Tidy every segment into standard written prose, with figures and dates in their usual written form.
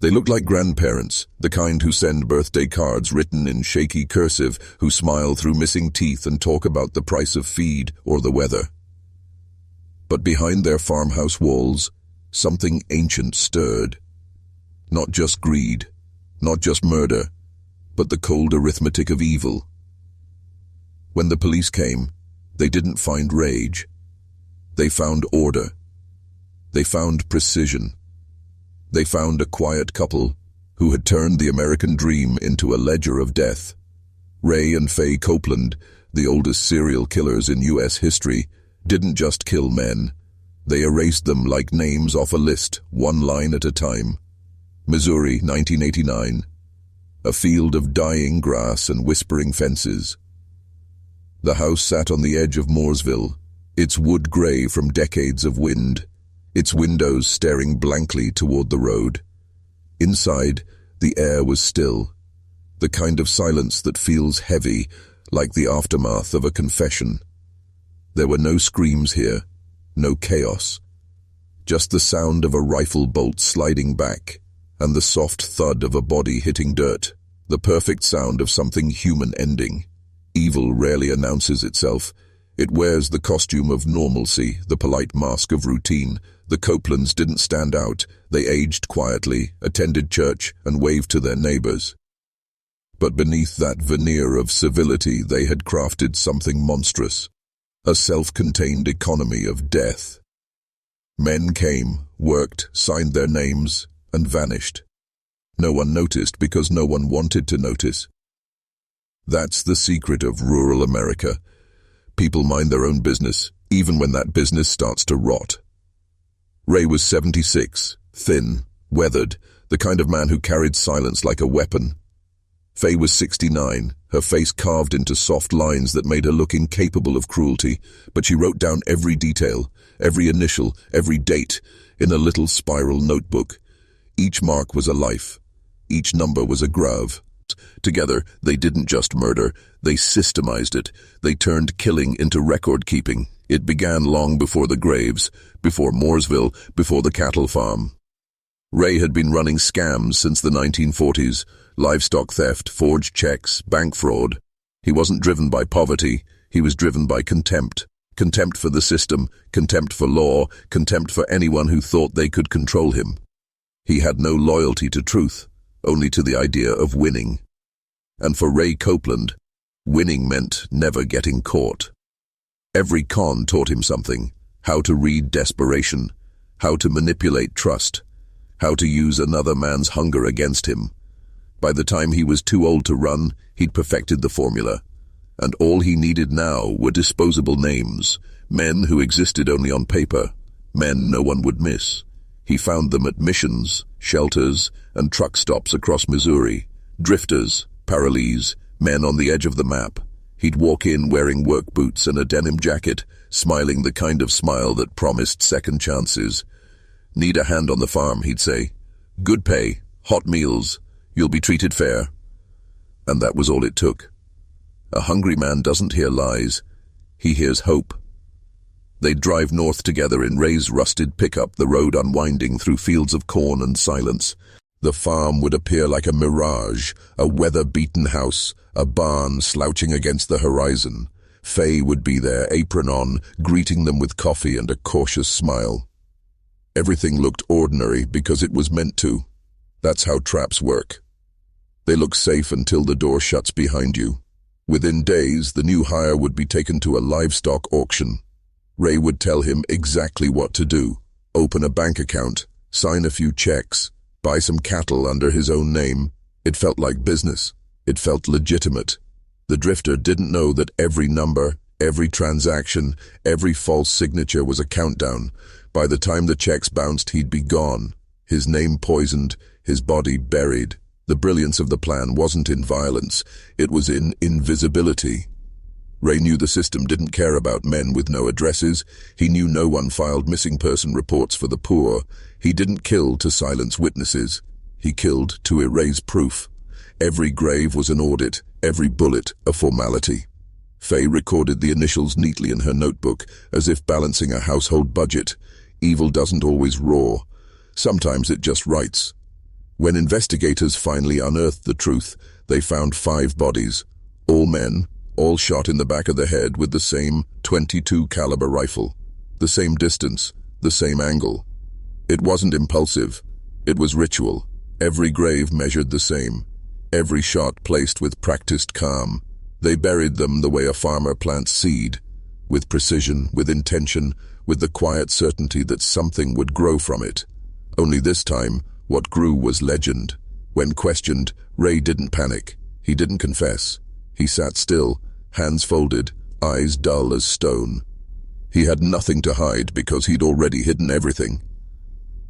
They looked like grandparents, the kind who send birthday cards written in shaky cursive, who smile through missing teeth and talk about the price of feed or the weather. But behind their farmhouse walls, something ancient stirred. Not just greed, not just murder, but the cold arithmetic of evil. When the police came, they didn't find rage. They found order. They found precision. They found a quiet couple who had turned the American dream into a ledger of death. Ray and Faye Copeland, the oldest serial killers in U.S. history, didn't just kill men. They erased them like names off a list, one line at a time. Missouri, 1989. A field of dying grass and whispering fences. The house sat on the edge of Mooresville, its wood gray from decades of wind, its windows staring blankly toward the road. Inside, the air was still, the kind of silence that feels heavy, like the aftermath of a confession. There were no screams here, no chaos. Just the sound of a rifle bolt sliding back, and the soft thud of a body hitting dirt, the perfect sound of something human ending. Evil rarely announces itself. It wears the costume of normalcy, the polite mask of routine. The Copelands didn't stand out. They aged quietly, attended church, and waved to their neighbors. But beneath that veneer of civility, they had crafted something monstrous. A self-contained economy of death. Men came, worked, signed their names, and vanished. No one noticed because no one wanted to notice. That's the secret of rural America. People mind their own business, even when that business starts to rot. Ray was 76, thin, weathered, the kind of man who carried silence like a weapon. Faye was 69, her face carved into soft lines that made her look incapable of cruelty, but she wrote down every detail, every initial, every date, in a little spiral notebook. Each mark was a life. Each number was a grave. Together, they didn't just murder, they systemized it. They turned killing into record-keeping. It began long before the graves, before Mooresville, before the cattle farm. Ray had been running scams since the 1940s, livestock theft, forged checks, bank fraud. He wasn't driven by poverty, he was driven by contempt. Contempt for the system, contempt for law, contempt for anyone who thought they could control him. He had no loyalty to truth, only to the idea of winning. And for Ray Copeland, winning meant never getting caught. Every con taught him something: how to read desperation, how to manipulate trust, how to use another man's hunger against him. By the time he was too old to run, he'd perfected the formula. And all he needed now were disposable names, men who existed only on paper, men no one would miss. He found them at missions, shelters, and truck stops across Missouri. Drifters, parolees, men on the edge of the map. He'd walk in wearing work boots and a denim jacket, smiling the kind of smile that promised second chances. "Need a hand on the farm," he'd say. "Good pay, hot meals, you'll be treated fair." And that was all it took. A hungry man doesn't hear lies, he hears hope. They'd drive north together in Ray's rusted pickup, the road unwinding through fields of corn and silence. The farm would appear like a mirage, a weather-beaten house, a barn slouching against the horizon. Faye would be there, apron on, greeting them with coffee and a cautious smile. Everything looked ordinary because it was meant to. That's how traps work. They look safe until the door shuts behind you. Within days, the new hire would be taken to a livestock auction. Ray would tell him exactly what to do: open a bank account, sign a few checks, buy some cattle under his own name. It felt like business. It felt legitimate. The drifter didn't know that every number, every transaction, every false signature was a countdown. By the time the checks bounced, he'd be gone. His name poisoned, his body buried. The brilliance of the plan wasn't in violence, it was in invisibility. Ray knew the system didn't care about men with no addresses. He knew no one filed missing person reports for the poor. He didn't kill to silence witnesses. He killed to erase proof. Every grave was an audit, every bullet a formality. Faye recorded the initials neatly in her notebook, as if balancing a household budget. Evil doesn't always roar. Sometimes it just writes. When investigators finally unearthed the truth, they found 5 bodies, all men, all shot in the back of the head with the same .22 caliber rifle, the same distance, the same angle. It wasn't impulsive, it was ritual. Every grave measured the same, every shot placed with practiced calm. They buried them the way a farmer plants seed, with precision, with intention, with the quiet certainty that something would grow from it. Only this time, what grew was legend. When questioned, Ray didn't panic. He didn't confess. He sat still, hands folded, eyes dull as stone. He had nothing to hide because he'd already hidden everything.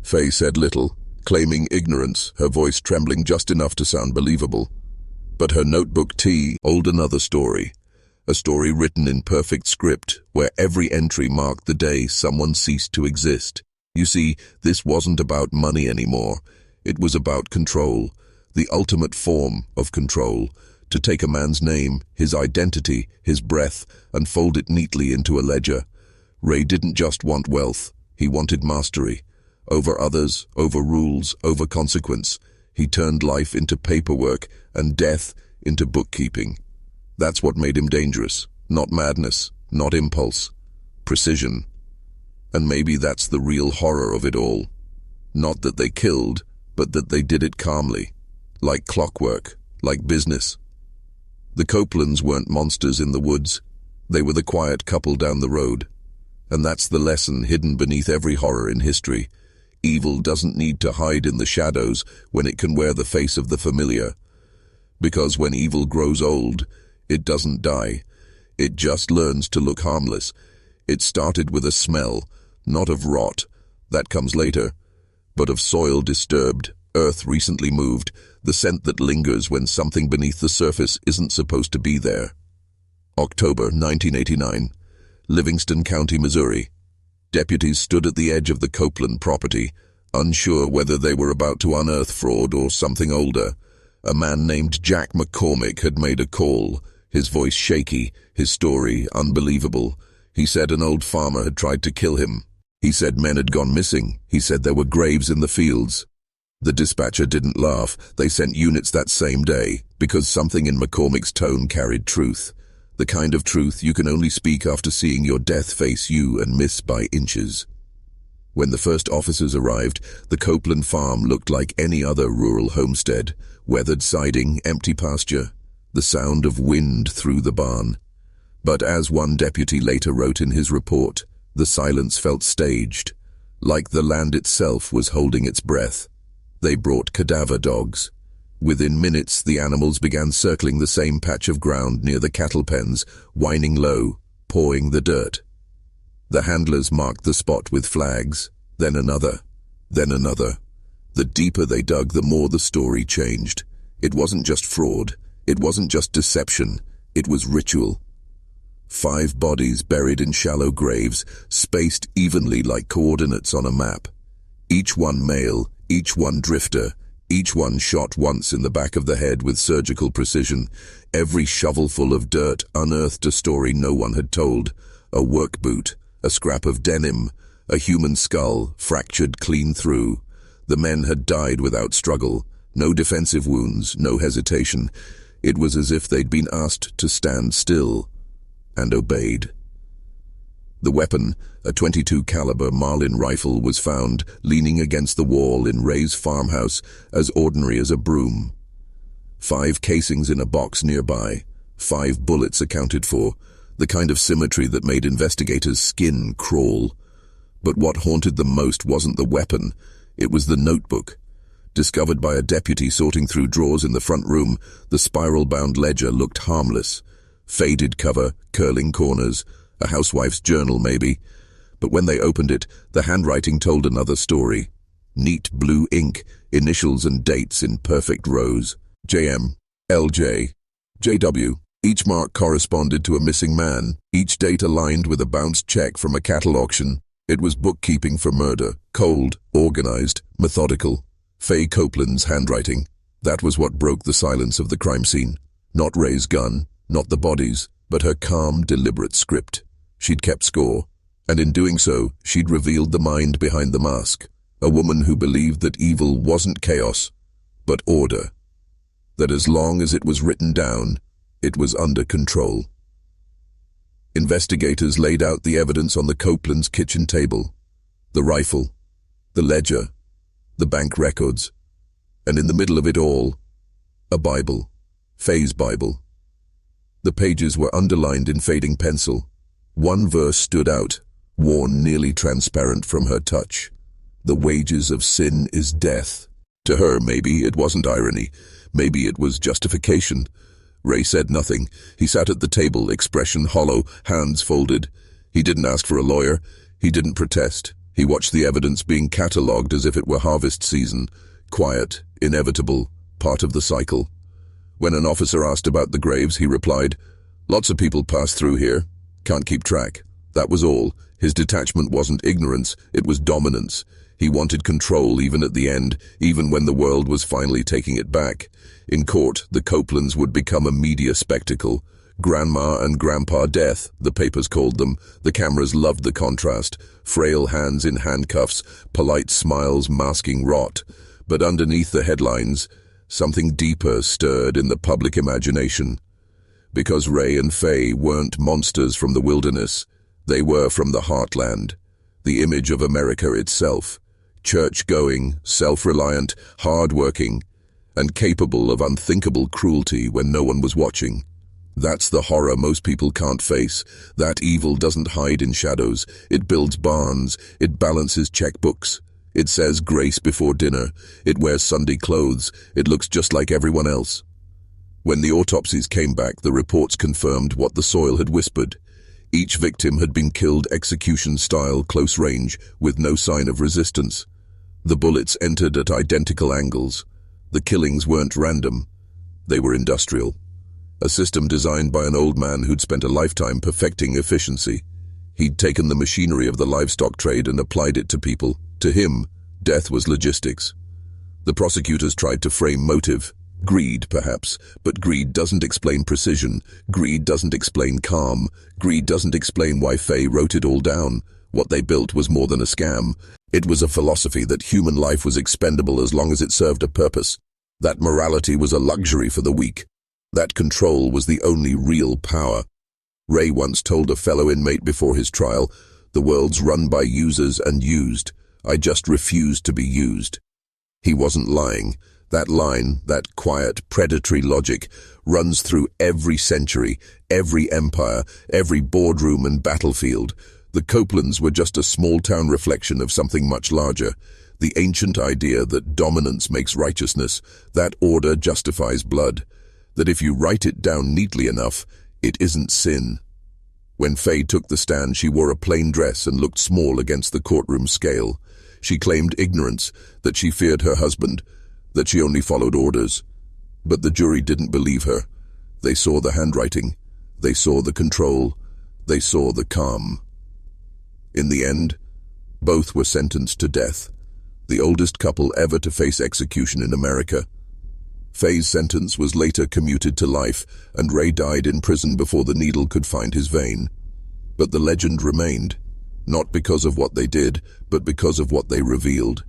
Faye said little, claiming ignorance, her voice trembling just enough to sound believable. But her notebook told another story. A story written in perfect script, where every entry marked the day someone ceased to exist. You see, this wasn't about money anymore. It was about control, the ultimate form of control. To take a man's name, his identity, his breath, and fold it neatly into a ledger. Ray didn't just want wealth, he wanted mastery. Over others, over rules, over consequence. He turned life into paperwork and death into bookkeeping. That's what made him dangerous. Not madness, not impulse. Precision. And maybe that's the real horror of it all. Not that they killed, but that they did it calmly. Like clockwork, like business. The Copelands weren't monsters in the woods. They were the quiet couple down the road. And that's the lesson hidden beneath every horror in history. Evil doesn't need to hide in the shadows when it can wear the face of the familiar. Because when evil grows old, it doesn't die. It just learns to look harmless. It started with a smell, not of rot, that comes later, but of soil disturbed, earth recently moved, the scent that lingers when something beneath the surface isn't supposed to be there. October 1989, Livingston County, Missouri. Deputies stood at the edge of the Copeland property, unsure whether they were about to unearth fraud or something older. A man named Jack McCormick had made a call, his voice shaky, his story unbelievable. He said an old farmer had tried to kill him. He said men had gone missing. He said there were graves in the fields. The dispatcher didn't laugh. They sent units that same day, because something in McCormick's tone carried truth. The kind of truth you can only speak after seeing your death face you and miss by inches. When the first officers arrived, the Copeland farm looked like any other rural homestead. Weathered siding, empty pasture, the sound of wind through the barn. But as one deputy later wrote in his report, the silence felt staged, like the land itself was holding its breath. They brought cadaver dogs. Within minutes, the animals began circling the same patch of ground near the cattle pens, whining low, pawing the dirt. The handlers marked the spot with flags, then another, then another. The deeper they dug, the more the story changed. It wasn't just fraud, it wasn't just deception, it was ritual. 5 bodies buried in shallow graves, spaced evenly like coordinates on a map. Each one male, each one drifter, each one shot once in the back of the head with surgical precision. Every shovelful of dirt unearthed a story no one had told. A work boot, a scrap of denim, a human skull fractured clean through. The men had died without struggle. No defensive wounds, no hesitation. It was as if they'd been asked to stand still, and obeyed. The weapon, a .22 caliber Marlin rifle, was found leaning against the wall in Ray's farmhouse, as ordinary as a broom. 5 casings in a box nearby, 5 bullets accounted for, the kind of symmetry that made investigators' skin crawl. But what haunted them most wasn't the weapon, it was the notebook. Discovered by a deputy sorting through drawers in the front room, the spiral-bound ledger looked harmless. Faded cover, curling corners, a housewife's journal maybe. But when they opened it, the handwriting told another story. Neat blue ink, initials and dates in perfect rows. JM, LJ, JW. Each mark corresponded to a missing man, each date aligned with a bounced check from a cattle auction. It was bookkeeping for murder, cold, organized, methodical. Faye Copeland's handwriting. That was what broke the silence of the crime scene. Not Ray's gun, not the bodies, but her calm, deliberate script. She'd kept score, and in doing so, she'd revealed the mind behind the mask. A woman who believed that evil wasn't chaos, but order. That as long as it was written down, it was under control. Investigators laid out the evidence on the Copeland's kitchen table. The rifle, the ledger, the bank records, and in the middle of it all, a Bible, Faye's Bible. The pages were underlined in fading pencil. One verse stood out, worn nearly transparent from her touch. The wages of sin is death. To her, maybe it wasn't irony. Maybe it was justification. Ray said nothing. He sat at the table, expression hollow, hands folded. He didn't ask for a lawyer. He didn't protest. He watched the evidence being catalogued as if it were harvest season. Quiet, inevitable, part of the cycle. When an officer asked about the graves, he replied, "Lots of people pass through here. Can't keep track." That was all. His detachment wasn't ignorance, it was dominance. He wanted control even at the end, even when the world was finally taking it back. In court, the Copelands would become a media spectacle. Grandma and Grandpa Death, the papers called them. The cameras loved the contrast. Frail hands in handcuffs, polite smiles masking rot. But underneath the headlines, something deeper stirred in the public imagination. Because Ray and Faye weren't monsters from the wilderness, they were from the heartland, the image of America itself. Church-going, self-reliant, hard-working, and capable of unthinkable cruelty when no one was watching. That's the horror most people can't face. That evil doesn't hide in shadows. It builds barns. It balances checkbooks. It says grace before dinner. It wears Sunday clothes. It looks just like everyone else. When the autopsies came back, the reports confirmed what the soil had whispered. Each victim had been killed execution-style, close range, with no sign of resistance. The bullets entered at identical angles. The killings weren't random. They were industrial. A system designed by an old man who'd spent a lifetime perfecting efficiency. He'd taken the machinery of the livestock trade and applied it to people. To him, death was logistics. The prosecutors tried to frame motive. Greed, perhaps, but greed doesn't explain precision. Greed doesn't explain calm. Greed doesn't explain why Faye wrote it all down. What they built was more than a scam. It was a philosophy that human life was expendable as long as it served a purpose. That morality was a luxury for the weak. That control was the only real power. Ray once told a fellow inmate before his trial, "The world's run by users and used. I just refuse to be used." He wasn't lying. That line, that quiet, predatory logic, runs through every century, every empire, every boardroom and battlefield. The Copelands were just a small-town reflection of something much larger. The ancient idea that dominance makes righteousness, that order justifies blood, that if you write it down neatly enough, it isn't sin. When Faye took the stand, she wore a plain dress and looked small against the courtroom scale. She claimed ignorance, that she feared her husband, that she only followed orders. But the jury didn't believe her. They saw the handwriting. They saw the control. They saw the calm. In the end, both were sentenced to death, the oldest couple ever to face execution in America. Faye's sentence was later commuted to life, and Ray died in prison before the needle could find his vein. But the legend remained, not because of what they did, but because of what they revealed.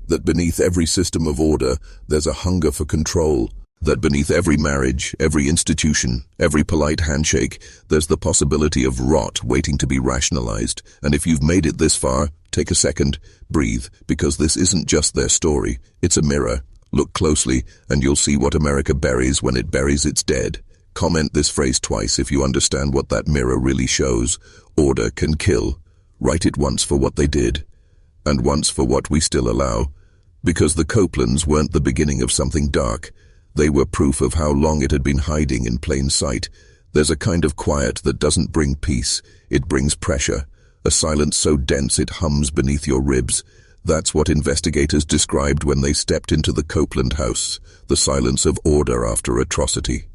That beneath every system of order, there's a hunger for control. That beneath every marriage, every institution, every polite handshake, there's the possibility of rot waiting to be rationalized. And if you've made it this far, take a second, breathe, because this isn't just their story. It's a mirror. Look closely, and you'll see what America buries when it buries its dead. Comment this phrase twice if you understand what that mirror really shows. Order can kill. Write it once for what they did, and once for what we still allow. Because the Copelands weren't the beginning of something dark. They were proof of how long it had been hiding in plain sight. There's a kind of quiet that doesn't bring peace. It brings pressure. A silence so dense it hums beneath your ribs. That's what investigators described when they stepped into the Copeland house, the silence of order after atrocity.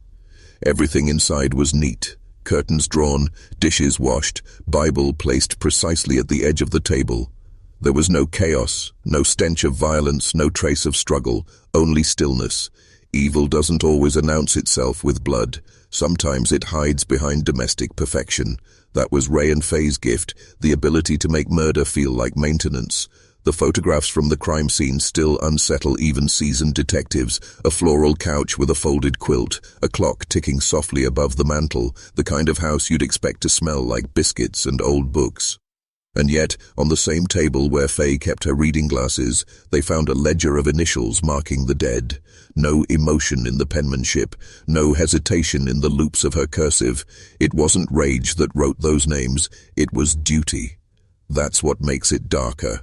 Everything inside was neat. Curtains drawn, dishes washed, Bible placed precisely at the edge of the table. There was no chaos, no stench of violence, no trace of struggle, only stillness. Evil doesn't always announce itself with blood. Sometimes it hides behind domestic perfection. That was Ray and Faye's gift, the ability to make murder feel like maintenance. The photographs from the crime scene still unsettle even seasoned detectives. A floral couch with a folded quilt, a clock ticking softly above the mantel, the kind of house you'd expect to smell like biscuits and old books. And yet, on the same table where Faye kept her reading glasses, they found a ledger of initials marking the dead. No emotion in the penmanship, no hesitation in the loops of her cursive. It wasn't rage that wrote those names, it was duty. That's what makes it darker.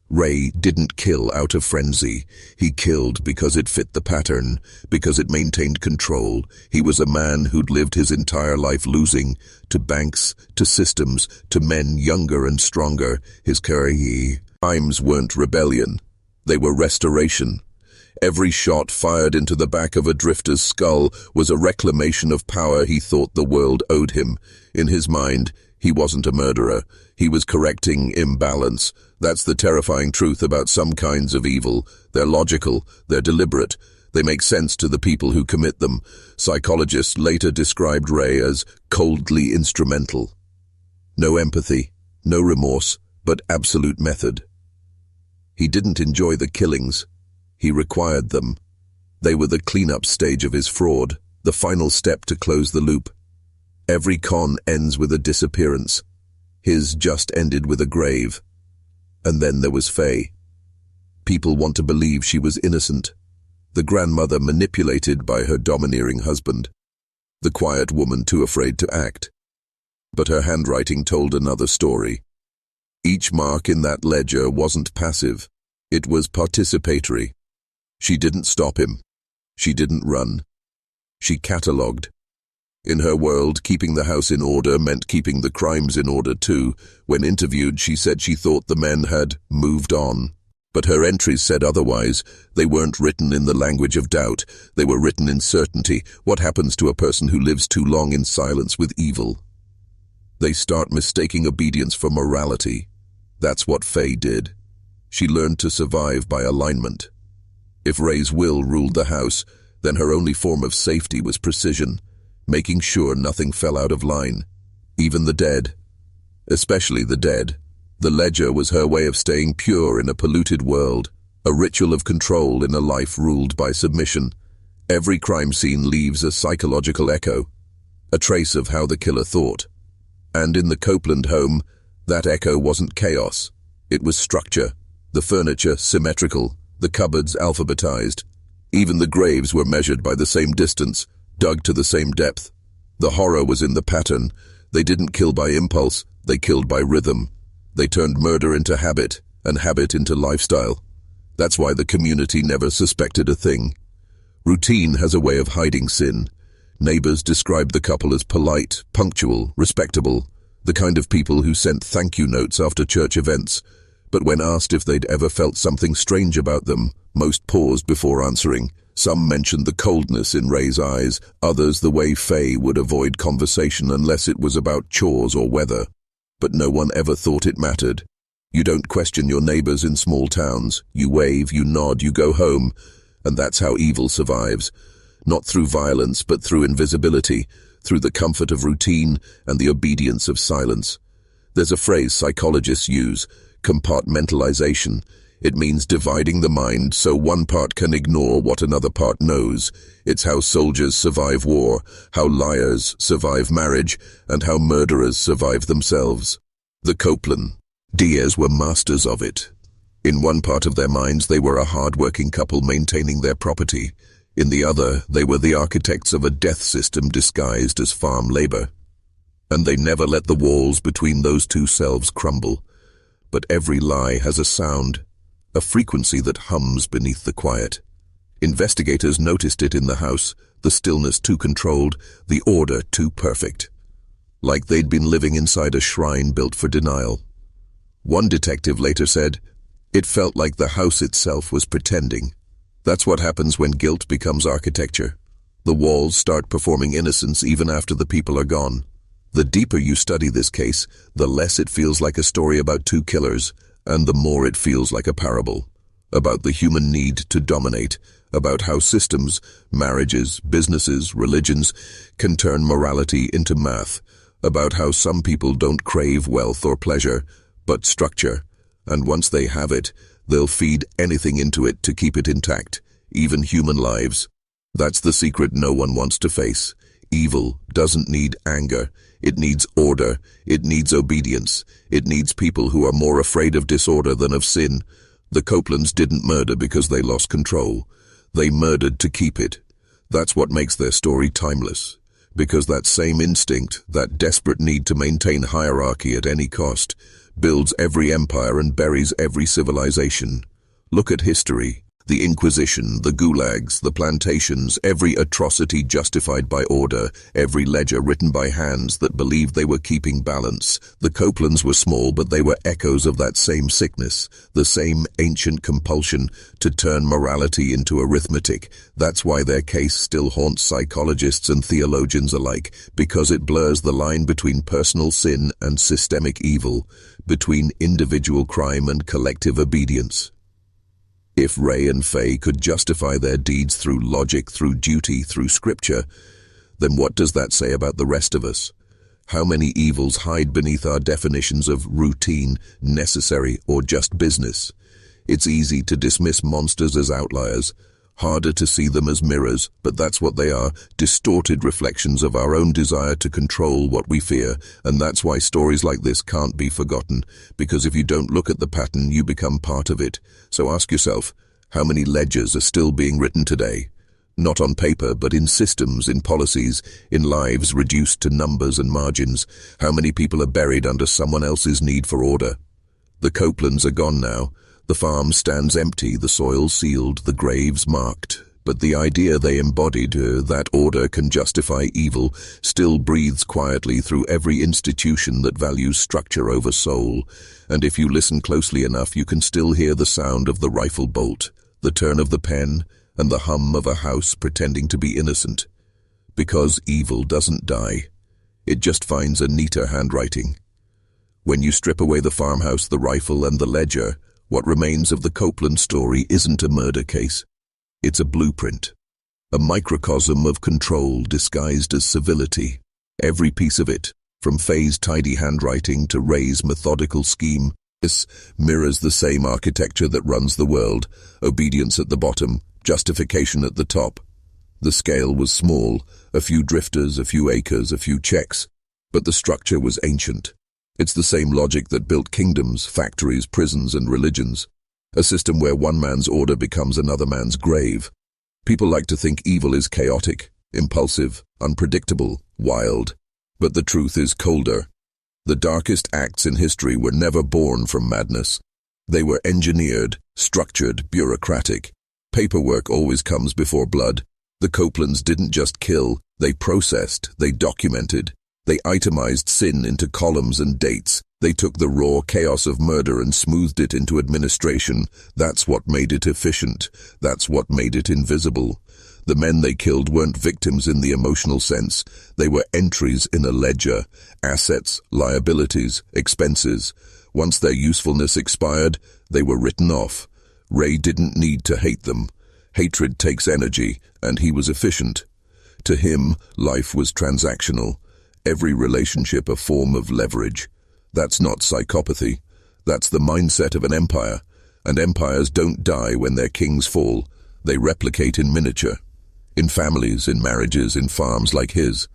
Ray didn't kill out of frenzy. He killed because it fit the pattern, because it maintained control. He was a man who'd lived his entire life losing, to banks, to systems, to men younger and stronger. His crimes weren't rebellion. They were restoration. Every shot fired into the back of a drifter's skull was a reclamation of power he thought the world owed him. In his mind, he wasn't a murderer. He was correcting imbalance. That's the terrifying truth about some kinds of evil. They're logical, they're deliberate, they make sense to the people who commit them. Psychologists later described Ray as coldly instrumental. No empathy, no remorse, but absolute method. He didn't enjoy the killings. He required them. They were the cleanup stage of his fraud, the final step to close the loop. Every con ends with a disappearance. His just ended with a grave. And then there was Faye. People want to believe she was innocent. The grandmother manipulated by her domineering husband. The quiet woman too afraid to act. But her handwriting told another story. Each mark in that ledger wasn't passive. It was participatory. She didn't stop him. She didn't run. She catalogued. In her world, keeping the house in order meant keeping the crimes in order too. When interviewed, she said she thought the men had moved on. But her entries said otherwise. They weren't written in the language of doubt. They were written in certainty. What happens to a person who lives too long in silence with evil? They start mistaking obedience for morality. That's what Faye did. She learned to survive by alignment. If Ray's will ruled the house, then her only form of safety was precision, making sure nothing fell out of line, even the dead. Especially the dead. The ledger was her way of staying pure in a polluted world, a ritual of control in a life ruled by submission. Every crime scene leaves a psychological echo, a trace of how the killer thought. And in the Copeland home, that echo wasn't chaos. It was structure, the furniture symmetrical, the cupboards alphabetized. Even the graves were measured by the same distance, dug to the same depth. The horror was in the pattern. They didn't kill by impulse, they killed by rhythm. They turned murder into habit, and habit into lifestyle. That's why the community never suspected a thing. Routine has a way of hiding sin. Neighbors described the couple as polite, punctual, respectable, the kind of people who sent thank you notes after church events. But when asked if they'd ever felt something strange about them, most paused before answering. Some mentioned the coldness in Ray's eyes, others the way Faye would avoid conversation unless it was about chores or weather. But no one ever thought it mattered. You don't question your neighbors in small towns. You wave, you nod, you go home. And that's how evil survives. Not through violence, but through invisibility, through the comfort of routine and the obedience of silence. There's a phrase psychologists use, compartmentalization. It means dividing the mind so one part can ignore what another part knows. It's how soldiers survive war, how liars survive marriage, and how murderers survive themselves. The Copeland Diaz were masters of it. In one part of their minds, they were a hard-working couple maintaining their property. In the other, they were the architects of a death system disguised as farm labor. And they never let the walls between those two selves crumble. But every lie has a sound, a frequency that hums beneath the quiet. Investigators noticed it in the house, the stillness too controlled, the order too perfect. Like they'd been living inside a shrine built for denial. One detective later said, "It felt like the house itself was pretending." That's what happens when guilt becomes architecture. The walls start performing innocence even after the people are gone. The deeper you study this case, the less it feels like a story about two killers, and the more it feels like a parable, about the human need to dominate, about how systems, marriages, businesses, religions can turn morality into math, about how some people don't crave wealth or pleasure, but structure, And once they have it, they'll feed anything into it to keep it intact, even human lives. That's the secret no one wants to face. Evil doesn't need anger. It needs order. It needs obedience. It needs people who are more afraid of disorder than of sin. The Copelands didn't murder because they lost control. They murdered to keep it. That's what makes their story timeless. Because that same instinct, that desperate need to maintain hierarchy at any cost, builds every empire and buries every civilization. Look at history. The Inquisition, the gulags, the plantations, every atrocity justified by order, every ledger written by hands that believed they were keeping balance. The Copelands were small, but they were echoes of that same sickness, the same ancient compulsion to turn morality into arithmetic. That's why their case still haunts psychologists and theologians alike, because it blurs the line between personal sin and systemic evil, between individual crime and collective obedience. If Ray and Faye could justify their deeds through logic, through duty, through scripture, then what does that say about the rest of us? How many evils hide beneath our definitions of routine, necessary, or just business? It's easy to dismiss monsters as outliers, harder to see them as mirrors, but that's what they are, distorted reflections of our own desire to control what we fear. And that's why stories like this can't be forgotten, because if you don't look at the pattern, you become part of it. So ask yourself, how many ledgers are still being written today? Not on paper, but in systems, in policies, in lives reduced to numbers and margins. How many people are buried under someone else's need for order? The Copelands are gone now. The farm stands empty, the soil sealed, the graves marked. But the idea they embodied, that order can justify evil, still breathes quietly through every institution that values structure over soul. And if you listen closely enough, you can still hear the sound of the rifle bolt, the turn of the pen, and the hum of a house pretending to be innocent. Because evil doesn't die. It just finds a neater handwriting. When you strip away the farmhouse, the rifle, and the ledger, what remains of the Copeland story isn't a murder case. It's a blueprint, a microcosm of control disguised as civility. Every piece of it, from Faye's tidy handwriting to Ray's methodical scheme, this mirrors the same architecture that runs the world: obedience at the bottom, justification at the top. The scale was small, a few drifters, a few acres, a few checks, but the structure was ancient. It's the same logic that built kingdoms, factories, prisons, and religions. A system where one man's order becomes another man's grave. People like to think evil is chaotic, impulsive, unpredictable, wild. But the truth is colder. The darkest acts in history were never born from madness. They were engineered, structured, bureaucratic. Paperwork always comes before blood. The Copelands didn't just kill, they processed, they documented. They itemized sin into columns and dates. They took the raw chaos of murder and smoothed it into administration. That's what made it efficient. That's what made it invisible. The men they killed weren't victims in the emotional sense. They were entries in a ledger, assets, liabilities, expenses. Once their usefulness expired, they were written off. Ray didn't need to hate them. Hatred takes energy, and he was efficient. To him, life was transactional. Every relationship a form of leverage. That's not psychopathy. That's the mindset of an empire. And empires don't die when their kings fall. They replicate in miniature. In families, in marriages, in farms like his.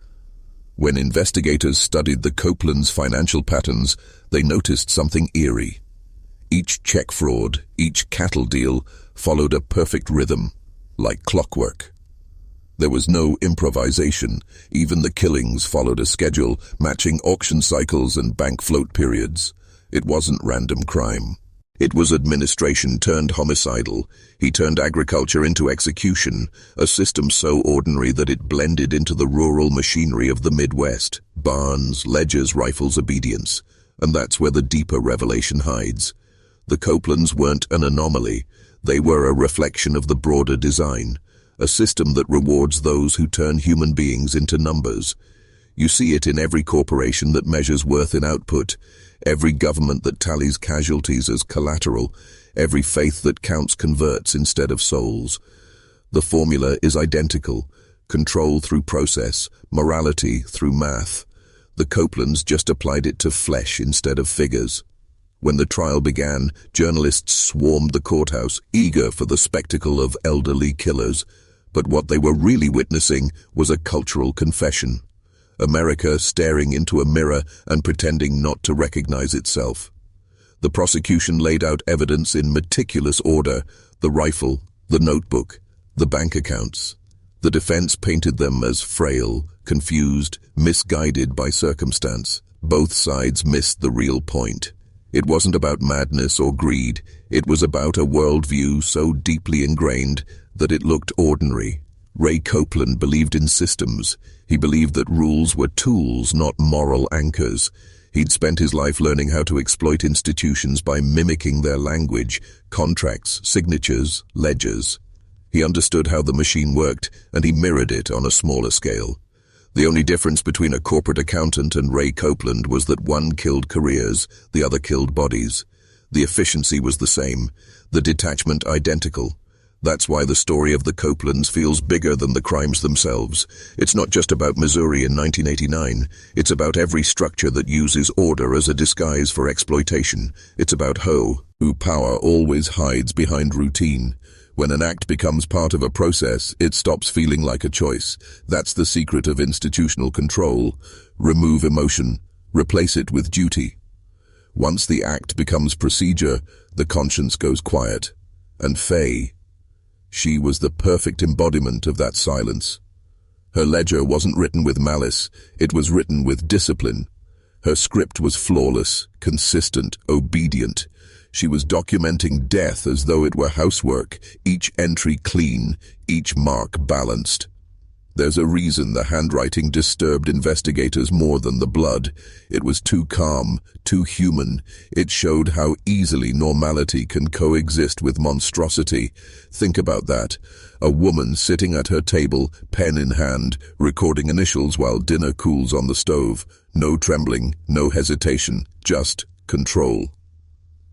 When investigators studied the Copelands' financial patterns, they noticed something eerie. Each check fraud, each cattle deal, followed a perfect rhythm, like clockwork. There was no improvisation. Even the killings followed a schedule, matching auction cycles and bank float periods. It wasn't random crime. It was administration turned homicidal. He turned agriculture into execution, a system so ordinary that it blended into the rural machinery of the Midwest. Barns, ledgers, rifles, obedience. And that's where the deeper revelation hides. The Copelands weren't an anomaly. They were a reflection of the broader design. A system that rewards those who turn human beings into numbers. You see it in every corporation that measures worth in output, every government that tallies casualties as collateral, every faith that counts converts instead of souls. The formula is identical: control through process, morality through math. The Copelands just applied it to flesh instead of figures. When the trial began, journalists swarmed the courthouse, eager for the spectacle of elderly killers. But what they were really witnessing was a cultural confession. America staring into a mirror and pretending not to recognize itself. The prosecution laid out evidence in meticulous order: the rifle, the notebook, the bank accounts. The defense painted them as frail, confused, misguided by circumstance. Both sides missed the real point. It wasn't about madness or greed. It was about a worldview so deeply ingrained that it looked ordinary. Ray Copeland believed in systems. He believed that rules were tools, not moral anchors. He'd spent his life learning how to exploit institutions by mimicking their language, contracts, signatures, ledgers. He understood how the machine worked, and he mirrored it on a smaller scale. The only difference between a corporate accountant and Ray Copeland was that one killed careers, the other killed bodies. The efficiency was the same, the detachment identical. That's why the story of the Copelands feels bigger than the crimes themselves. It's not just about Missouri in 1989. It's about every structure that uses order as a disguise for exploitation. It's about who power always hides behind routine. When an act becomes part of a process, it stops feeling like a choice. That's the secret of institutional control. Remove emotion. Replace it with duty. Once the act becomes procedure, the conscience goes quiet. And Faye, she was the perfect embodiment of that silence. Her ledger wasn't written with malice. It was written with discipline. Her script was flawless, consistent, obedient. She was documenting death as though it were housework, each entry clean, each mark balanced. There's a reason the handwriting disturbed investigators more than the blood. It was too calm, too human. It showed how easily normality can coexist with monstrosity. Think about that. A woman sitting at her table, pen in hand, recording initials while dinner cools on the stove. No trembling, no hesitation, just control.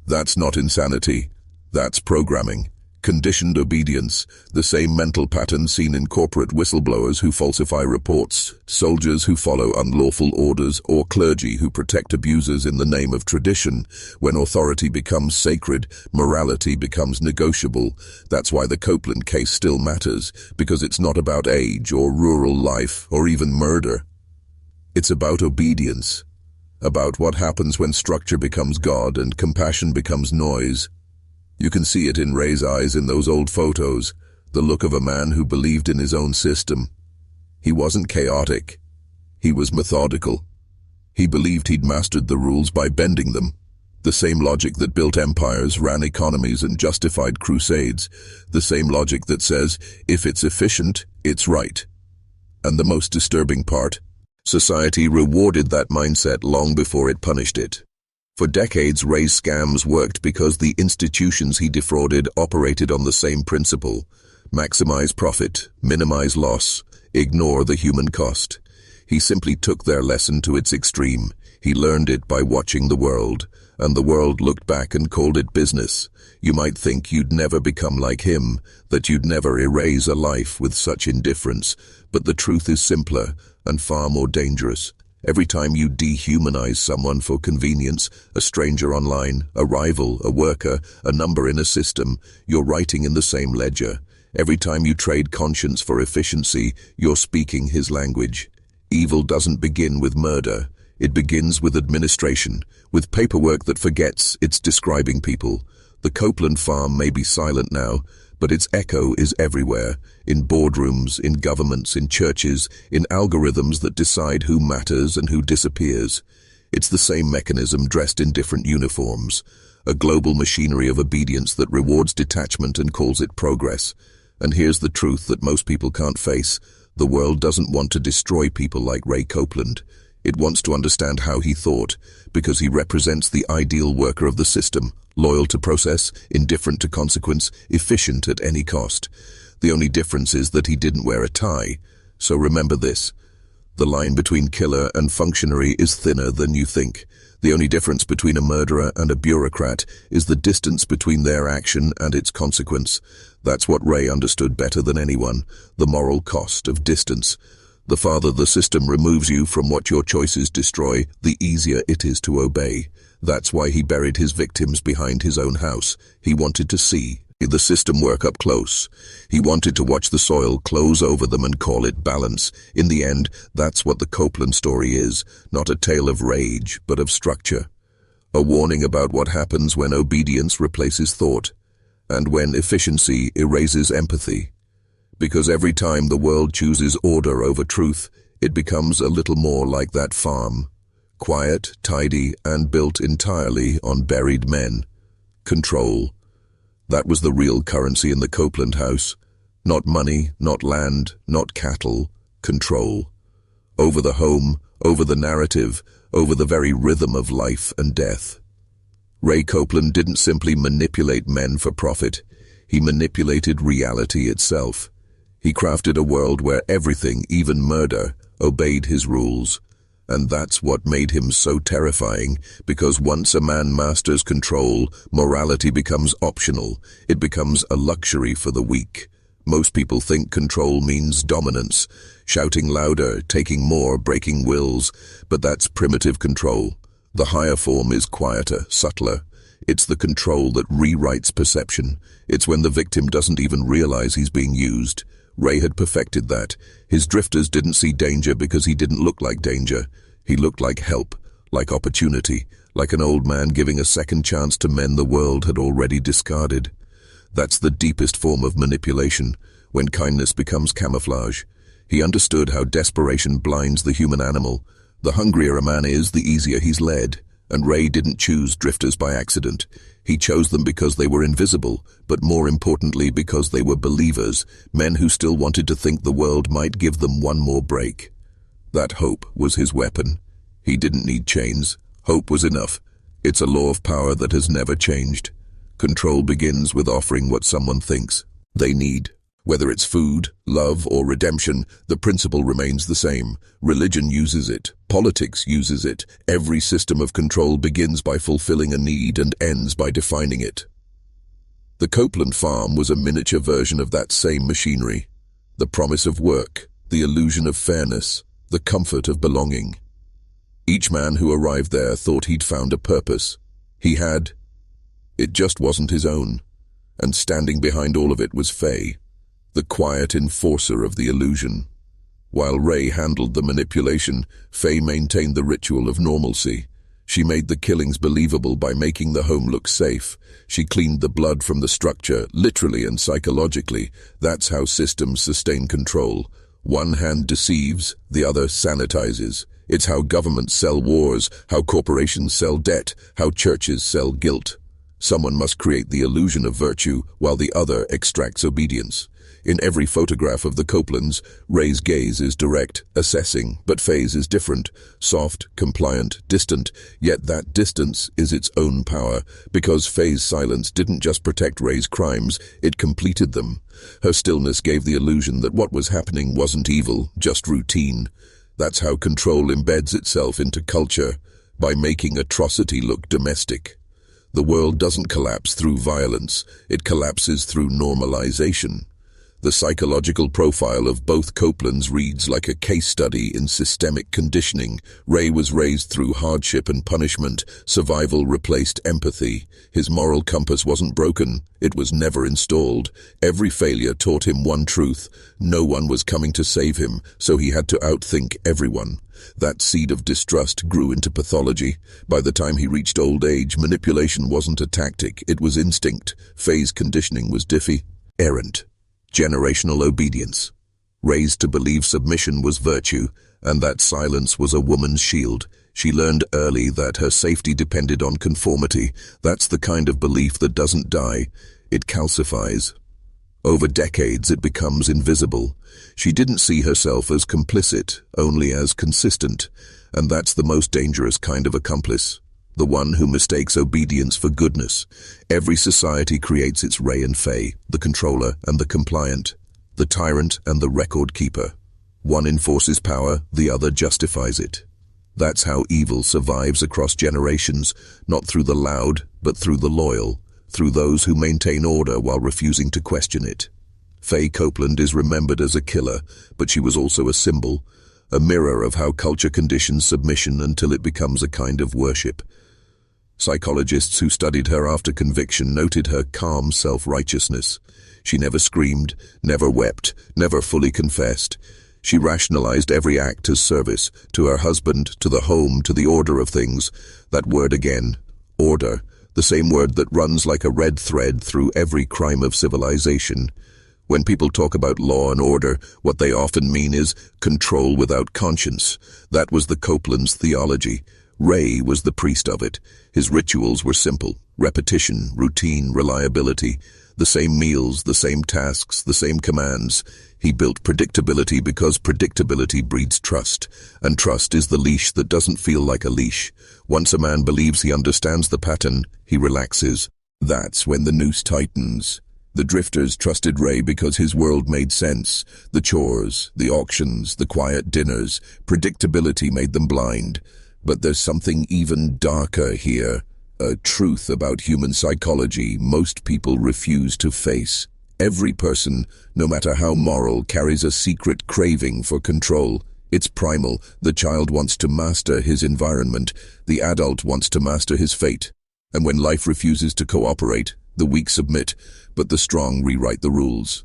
That's not insanity. That's programming. Conditioned obedience, the same mental pattern seen in corporate whistleblowers who falsify reports, soldiers who follow unlawful orders, or clergy who protect abusers in the name of tradition. When authority becomes sacred, morality becomes negotiable. That's why the Copeland case still matters, because it's not about age or rural life or even murder. It's about obedience. About what happens when structure becomes God and compassion becomes noise. You can see it in Ray's eyes in those old photos, the look of a man who believed in his own system. He wasn't chaotic. He was methodical. He believed he'd mastered the rules by bending them. The same logic that built empires, ran economies, and justified crusades. The same logic that says, if it's efficient, it's right. And the most disturbing part, society rewarded that mindset long before it punished it. For decades, Ray's scams worked because the institutions he defrauded operated on the same principle: maximize profit, minimize loss, ignore the human cost. He simply took their lesson to its extreme. He learned it by watching the world, and the world looked back and called it business. You might think you'd never become like him, that you'd never erase a life with such indifference, but the truth is simpler and far more dangerous. Every time you dehumanize someone for convenience, a stranger online, a rival, a worker, a number in a system, you're writing in the same ledger. Every time you trade conscience for efficiency, you're speaking his language. Evil doesn't begin with murder. It begins with administration, with paperwork that forgets it's describing people. The Copeland farm may be silent now, but its echo is everywhere, in boardrooms, in governments, in churches, in algorithms that decide who matters and who disappears. It's the same mechanism dressed in different uniforms, a global machinery of obedience that rewards detachment and calls it progress. And here's the truth that most people can't face. The world doesn't want to destroy people like Ray Copeland. It wants to understand how he thought, because he represents the ideal worker of the system, loyal to process, indifferent to consequence, efficient at any cost. The only difference is that he didn't wear a tie. So remember this: the line between killer and functionary is thinner than you think. The only difference between a murderer and a bureaucrat is the distance between their action and its consequence. That's what Ray understood better than anyone: the moral cost of distance. The farther the system removes you from what your choices destroy, the easier it is to obey. That's why he buried his victims behind his own house. He wanted to see the system work up close. He wanted to watch the soil close over them and call it balance. In the end, that's what the Copeland story is, not a tale of rage, but of structure. A warning about what happens when obedience replaces thought, and when efficiency erases empathy. Because every time the world chooses order over truth, it becomes a little more like that farm. Quiet, tidy, and built entirely on buried men. Control. That was the real currency in the Copeland house. Not money, not land, not cattle. Control. Over the home, over the narrative, over the very rhythm of life and death. Ray Copeland didn't simply manipulate men for profit. He manipulated reality itself. He crafted a world where everything, even murder, obeyed his rules. And that's what made him so terrifying, because once a man masters control, morality becomes optional. It becomes a luxury for the weak. Most people think control means dominance, shouting louder, taking more, breaking wills, but that's primitive control. The higher form is quieter, subtler. It's the control that rewrites perception. It's when the victim doesn't even realize he's being used. Ray had perfected that. His drifters didn't see danger because he didn't look like danger. He looked like help, like opportunity, like an old man giving a second chance to men the world had already discarded. That's the deepest form of manipulation, when kindness becomes camouflage. He understood how desperation blinds the human animal. The hungrier a man is, the easier he's led. And Ray didn't choose drifters by accident. He chose them because they were invisible, but more importantly because they were believers, men who still wanted to think the world might give them one more break. That hope was his weapon. He didn't need chains. Hope was enough. It's a law of power that has never changed. Control begins with offering what someone thinks they need. Whether it's food, love, or redemption, the principle remains the same. Religion uses it. Politics uses it. Every system of control begins by fulfilling a need and ends by defining it. The Copeland farm was a miniature version of that same machinery. The promise of work, the illusion of fairness, the comfort of belonging. Each man who arrived there thought he'd found a purpose. He had. It just wasn't his own. And standing behind all of it was Faye, the quiet enforcer of the illusion. While Ray handled the manipulation, Faye maintained the ritual of normalcy. She made the killings believable by making the home look safe. She cleaned the blood from the structure, literally and psychologically. That's how systems sustain control. One hand deceives, the other sanitizes. It's how governments sell wars, how corporations sell debt, how churches sell guilt. Someone must create the illusion of virtue, while the other extracts obedience. In every photograph of the Copelands, Ray's gaze is direct, assessing, but Faye's is different, soft, compliant, distant, yet that distance is its own power, because Faye's silence didn't just protect Ray's crimes, it completed them. Her stillness gave the illusion that what was happening wasn't evil, just routine. That's how control embeds itself into culture, by making atrocity look domestic. The world doesn't collapse through violence, it collapses through normalization. The psychological profile of both Copelands reads like a case study in systemic conditioning. Ray was raised through hardship and punishment. Survival replaced empathy. His moral compass wasn't broken. It was never installed. Every failure taught him one truth. No one was coming to save him, so he had to outthink everyone. That seed of distrust grew into pathology. By the time he reached old age, manipulation wasn't a tactic. It was instinct. Phase conditioning was diffy, errant. Generational obedience. Raised to believe submission was virtue, and that silence was a woman's shield. She learned early that her safety depended on conformity. That's the kind of belief that doesn't die. It calcifies. Over decades, it becomes invisible. She didn't see herself as complicit, only as consistent, and that's the most dangerous kind of accomplice. The one who mistakes obedience for goodness. Every society creates its Ray and Faye, the controller and the compliant, the tyrant and the record keeper. One enforces power, the other justifies it. That's how evil survives across generations, not through the loud, but through the loyal, through those who maintain order while refusing to question it. Faye Copeland is remembered as a killer, but she was also a symbol, a mirror of how culture conditions submission until it becomes a kind of worship. Psychologists who studied her after conviction noted her calm self-righteousness. She never screamed, never wept, never fully confessed. She rationalized every act as service, to her husband, to the home, to the order of things. That word again, order, the same word that runs like a red thread through every crime of civilization. When people talk about law and order, what they often mean is control without conscience. That was the Copeland's theology. Ray was the priest of it. His rituals were simple: repetition, routine, reliability. The same meals, the same tasks, the same commands. He built predictability because predictability breeds trust, and trust is the leash that doesn't feel like a leash. Once a man believes he understands the pattern, he relaxes. That's when the noose tightens. The drifters trusted Ray because his world made sense. The chores, the auctions, the quiet dinners, predictability made them blind. But there's something even darker here, a truth about human psychology most people refuse to face. Every person, no matter how moral, carries a secret craving for control. It's primal. The child wants to master his environment. The adult wants to master his fate. And when life refuses to cooperate, the weak submit, but the strong rewrite the rules.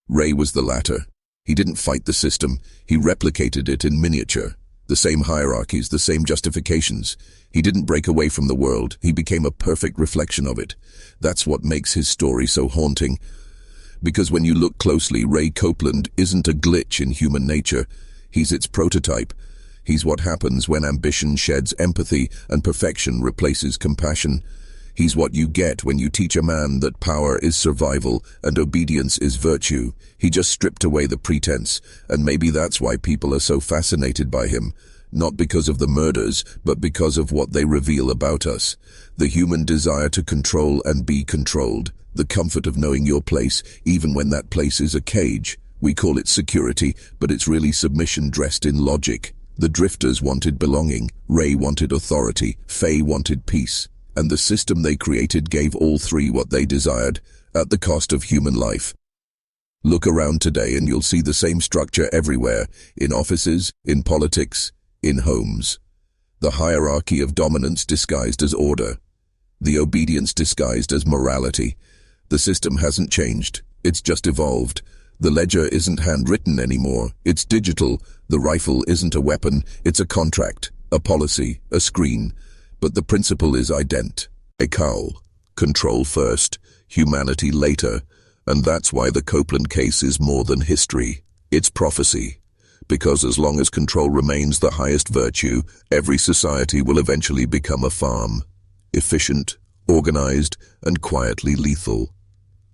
Ray was the latter. He didn't fight the system. He replicated it in miniature. The same hierarchies, the same justifications. He didn't break away from the world. He became a perfect reflection of it. That's what makes his story so haunting. Because when you look closely, Ray Copeland isn't a glitch in human nature. He's its prototype. He's what happens when ambition sheds empathy and perfection replaces compassion. He's what you get when you teach a man that power is survival and obedience is virtue. He just stripped away the pretense, and maybe that's why people are so fascinated by him. Not because of the murders, but because of what they reveal about us. The human desire to control and be controlled. The comfort of knowing your place, even when that place is a cage. We call it security, but it's really submission dressed in logic. The drifters wanted belonging. Ray wanted authority. Faye wanted peace. And the system they created gave all three what they desired, at the cost of human life. Look around today and you'll see the same structure everywhere, in offices, in politics, in homes. The hierarchy of dominance disguised as order. The obedience disguised as morality. The system hasn't changed, it's just evolved. The ledger isn't handwritten anymore, it's digital. The rifle isn't a weapon, it's a contract, a policy, a screen. But the principle is ident. A cowl. Control first, humanity later. And that's why the Copeland case is more than history. It's prophecy. Because as long as control remains the highest virtue, every society will eventually become a farm. Efficient, organized, and quietly lethal.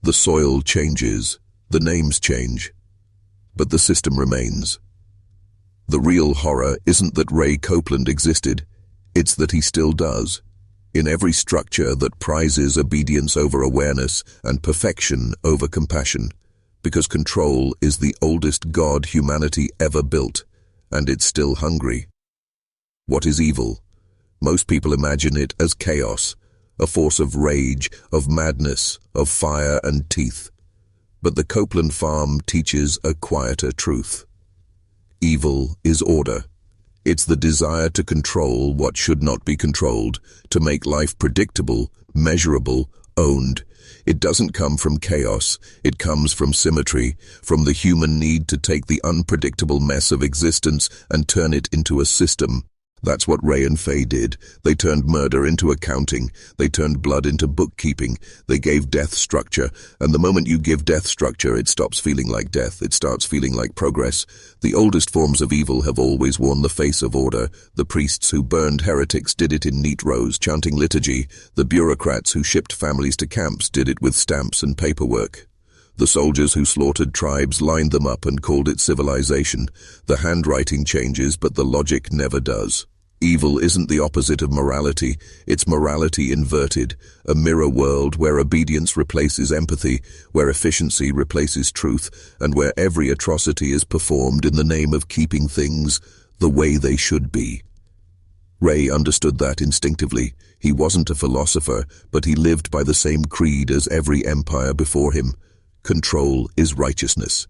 The soil changes, the names change, but the system remains. The real horror isn't that Ray Copeland existed, it's that he still does. In every structure that prizes obedience over awareness and perfection over compassion, because control is the oldest god humanity ever built, and it's still hungry. What is evil? Most people imagine it as chaos, a force of rage, of madness, of fire and teeth. But the Copeland farm teaches a quieter truth. Evil is order. It's the desire to control what should not be controlled, to make life predictable, measurable, owned. It doesn't come from chaos, it comes from symmetry, from the human need to take the unpredictable mess of existence and turn it into a system. That's what Ray and Faye did. They turned murder into accounting. They turned blood into bookkeeping. They gave death structure. And the moment you give death structure, it stops feeling like death. It starts feeling like progress. The oldest forms of evil have always worn the face of order. The priests who burned heretics did it in neat rows, chanting liturgy. The bureaucrats who shipped families to camps did it with stamps and paperwork. The soldiers who slaughtered tribes lined them up and called it civilization. The handwriting changes, but the logic never does. Evil isn't the opposite of morality, it's morality inverted, a mirror world where obedience replaces empathy, where efficiency replaces truth, and where every atrocity is performed in the name of keeping things the way they should be. Ray understood that instinctively. He wasn't a philosopher, but he lived by the same creed as every empire before him. Control is righteousness.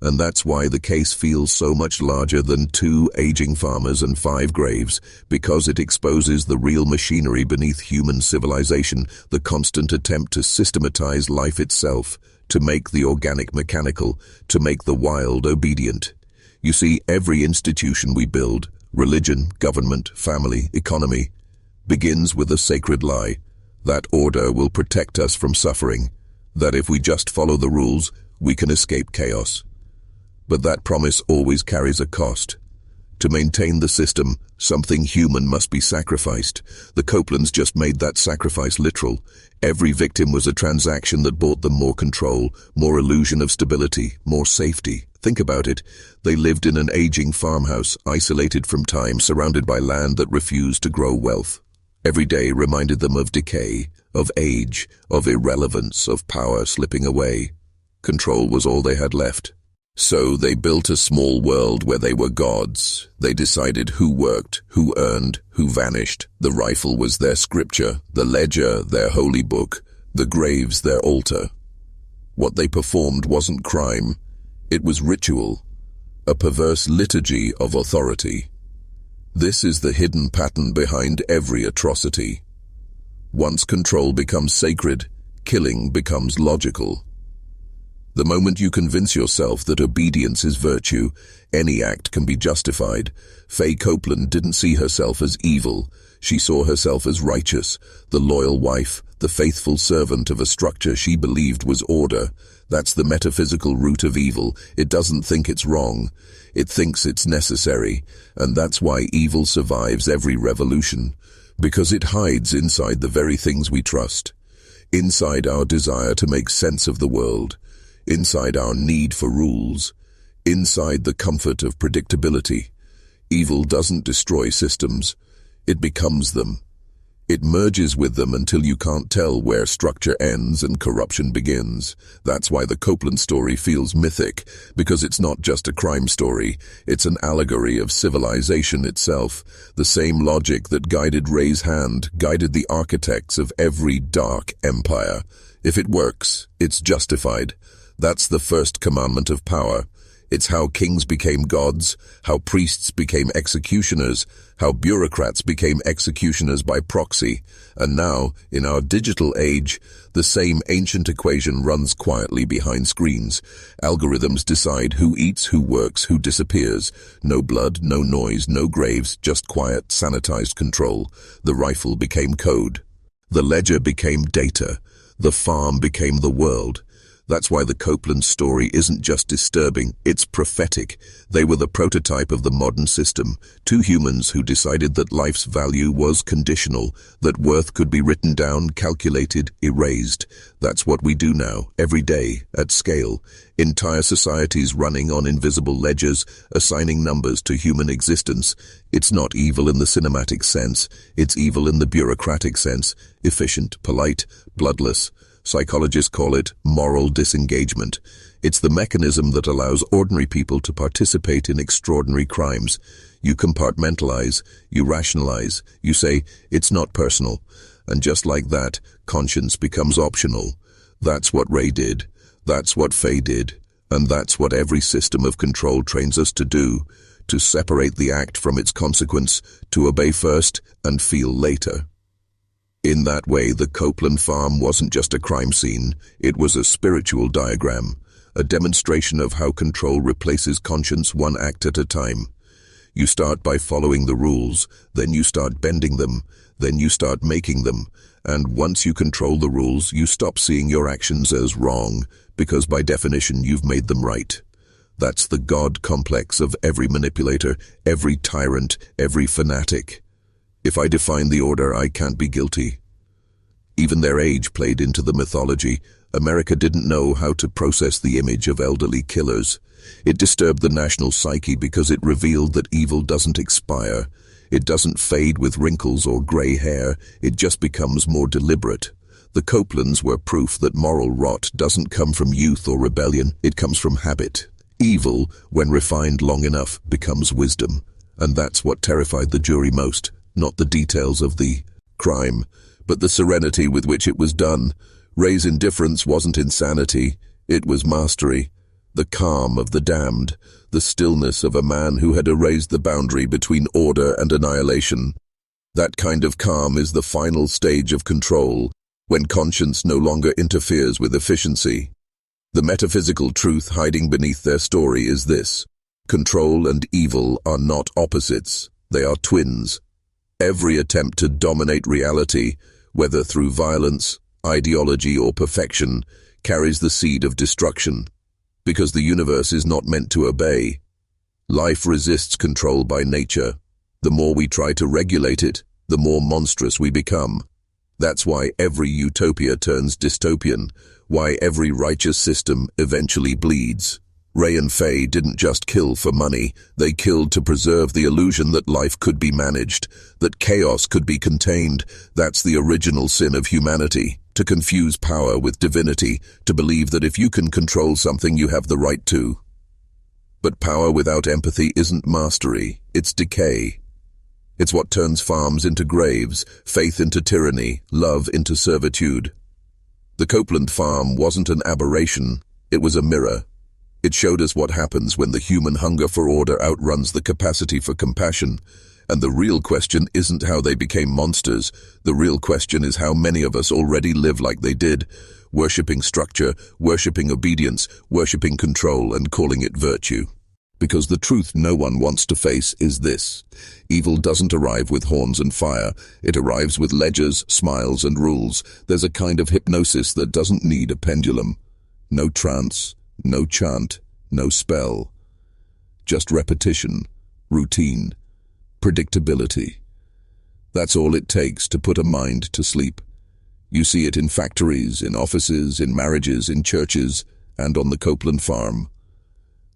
And that's why the case feels so much larger than 2 aging farmers and 5 graves, because it exposes the real machinery beneath human civilization, the constant attempt to systematize life itself, to make the organic mechanical, to make the wild obedient. You see, every institution we build, religion, government, family, economy, begins with a sacred lie. That order will protect us from suffering, that if we just follow the rules, we can escape chaos. But that promise always carries a cost. To maintain the system, something human must be sacrificed. The Copelands just made that sacrifice literal. Every victim was a transaction that bought them more control, more illusion of stability, more safety. Think about it. They lived in an aging farmhouse, isolated from time, surrounded by land that refused to grow wealth. Every day reminded them of decay, of age, of irrelevance, of power slipping away. Control was all they had left. So they built a small world where they were gods. They decided who worked, who earned, who vanished. The rifle was their scripture, the ledger their holy book, the graves their altar. What they performed wasn't crime. It was ritual, a perverse liturgy of authority. This is the hidden pattern behind every atrocity. Once control becomes sacred, killing becomes logical. The moment you convince yourself that obedience is virtue, any act can be justified. Faye Copeland didn't see herself as evil. She saw herself as righteous, the loyal wife, the faithful servant of a structure she believed was order. That's the metaphysical root of evil. It doesn't think it's wrong. It thinks it's necessary. And that's why evil survives every revolution. Because it hides inside the very things we trust. Inside our desire to make sense of the world. Inside our need for rules, inside the comfort of predictability. Evil doesn't destroy systems, it becomes them. It merges with them until you can't tell where structure ends and corruption begins. That's why the Copeland story feels mythic, because it's not just a crime story, it's an allegory of civilization itself. The same logic that guided Ray's hand guided the architects of every dark empire. If it works, it's justified. That's the first commandment of power. It's how kings became gods, how priests became executioners, how bureaucrats became executioners by proxy. And now, in our digital age, the same ancient equation runs quietly behind screens. Algorithms decide who eats, who works, who disappears. No blood, no noise, no graves, just quiet, sanitized control. The rifle became code. The ledger became data. The farm became the world. That's why the Copeland story isn't just disturbing, it's prophetic. They were the prototype of the modern system, 2 humans who decided that life's value was conditional, that worth could be written down, calculated, erased. That's what we do now, every day, at scale. Entire societies running on invisible ledgers, assigning numbers to human existence. It's not evil in the cinematic sense, it's evil in the bureaucratic sense, efficient, polite, bloodless. Psychologists call it moral disengagement. It's the mechanism that allows ordinary people to participate in extraordinary crimes. You compartmentalize, you rationalize, you say, it's not personal. And just like that, conscience becomes optional. That's what Ray did. That's what Faye did. And that's what every system of control trains us to do. To separate the act from its consequence, to obey first and feel later. In that way, the Copeland farm wasn't just a crime scene, it was a spiritual diagram, a demonstration of how control replaces conscience one act at a time. You start by following the rules, then you start bending them, then you start making them, and once you control the rules, you stop seeing your actions as wrong, because by definition you've made them right. That's the God complex of every manipulator, every tyrant, every fanatic. If I define the order, I can't be guilty. Even their age played into the mythology. America didn't know how to process the image of elderly killers. It disturbed the national psyche because it revealed that evil doesn't expire. It doesn't fade with wrinkles or gray hair. It just becomes more deliberate. The Copelands were proof that moral rot doesn't come from youth or rebellion. It comes from habit. Evil, when refined long enough, becomes wisdom. And that's what terrified the jury most. Not the details of the crime, but the serenity with which it was done. Ray's indifference wasn't insanity, it was mastery. the calm of the damned, the stillness of a man who had erased the boundary between order and annihilation. That kind of calm is the final stage of control, when conscience no longer interferes with efficiency. The metaphysical truth hiding beneath their story is this: control and evil are not opposites, they are twins. Every attempt to dominate reality, whether through violence, ideology, or perfection, carries the seed of destruction, because the universe is not meant to obey. Life resists control by nature. The more we try to regulate it, the more monstrous we become. That's why every utopia turns dystopian, why every righteous system eventually bleeds. Ray and Faye didn't just kill for money, they killed to preserve the illusion that life could be managed, that chaos could be contained. That's the original sin of humanity, to confuse power with divinity, to believe that if you can control something you have the right to. But power without empathy isn't mastery, it's decay. It's what turns farms into graves, faith into tyranny, love into servitude. The Copeland farm wasn't an aberration, it was a mirror. It showed us what happens when the human hunger for order outruns the capacity for compassion. And the real question isn't how they became monsters, the real question is how many of us already live like they did, worshipping structure, worshipping obedience, worshipping control, and calling it virtue. Because the truth no one wants to face is this: evil doesn't arrive with horns and fire, it arrives with ledgers, smiles, and rules. There's a kind of hypnosis that doesn't need a pendulum. No trance, no chant, no spell. Just repetition, routine, predictability. That's all it takes to put a mind to sleep. You see it in factories, in offices, in marriages, in churches, and on the Copeland farm.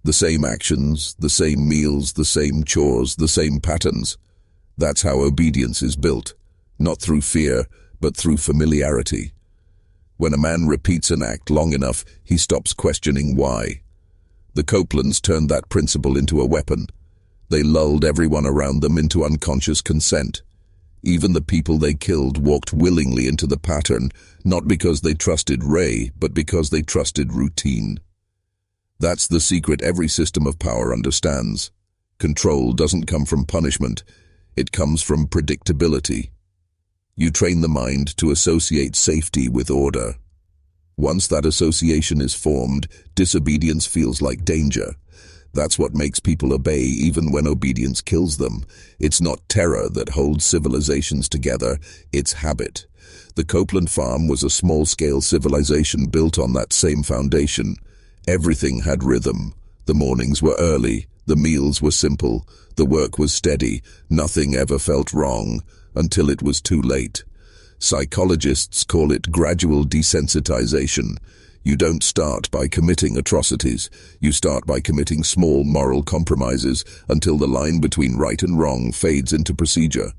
The same actions, the same meals, the same chores, the same patterns. That's how obedience is built, not through fear, but through familiarity. When a man repeats an act long enough, he stops questioning why. The Copelands turned that principle into a weapon. They lulled everyone around them into unconscious consent. Even the people they killed walked willingly into the pattern, not because they trusted Ray, but because they trusted routine. That's the secret every system of power understands. Control doesn't come from punishment, it comes from predictability. You train the mind to associate safety with order. Once that association is formed, disobedience feels like danger. That's what makes people obey even when obedience kills them. It's not terror that holds civilizations together, it's habit. The Copeland farm was a small-scale civilization built on that same foundation. Everything had rhythm. The mornings were early, the meals were simple, the work was steady, nothing ever felt wrong, until it was too late. Psychologists call it gradual desensitization. You don't start by committing atrocities, you start by committing small moral compromises until the line between right and wrong fades into procedure.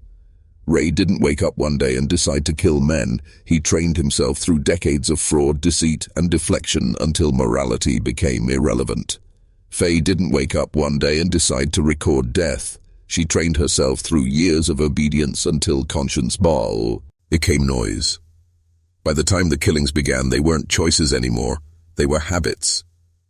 Ray didn't wake up one day and decide to kill men. He trained himself through decades of fraud, deceit, and deflection until morality became irrelevant. Faye didn't wake up one day and decide to record death. She trained herself through years of obedience until conscience became noise. By the time the killings began, they weren't choices anymore. They were habits.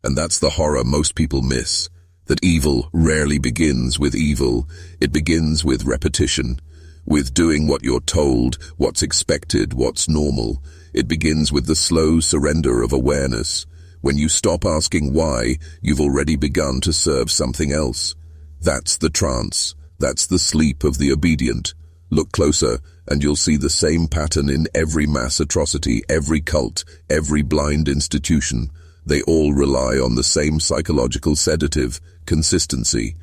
And that's the horror most people miss. That evil rarely begins with evil. It begins with repetition. With doing what you're told, what's expected, what's normal. It begins with the slow surrender of awareness. When you stop asking why, you've already begun to serve something else. That's the trance. That's the sleep of the obedient. Look closer, and you'll see the same pattern in every mass atrocity, every cult, every blind institution. They all rely on the same psychological sedative, consistency.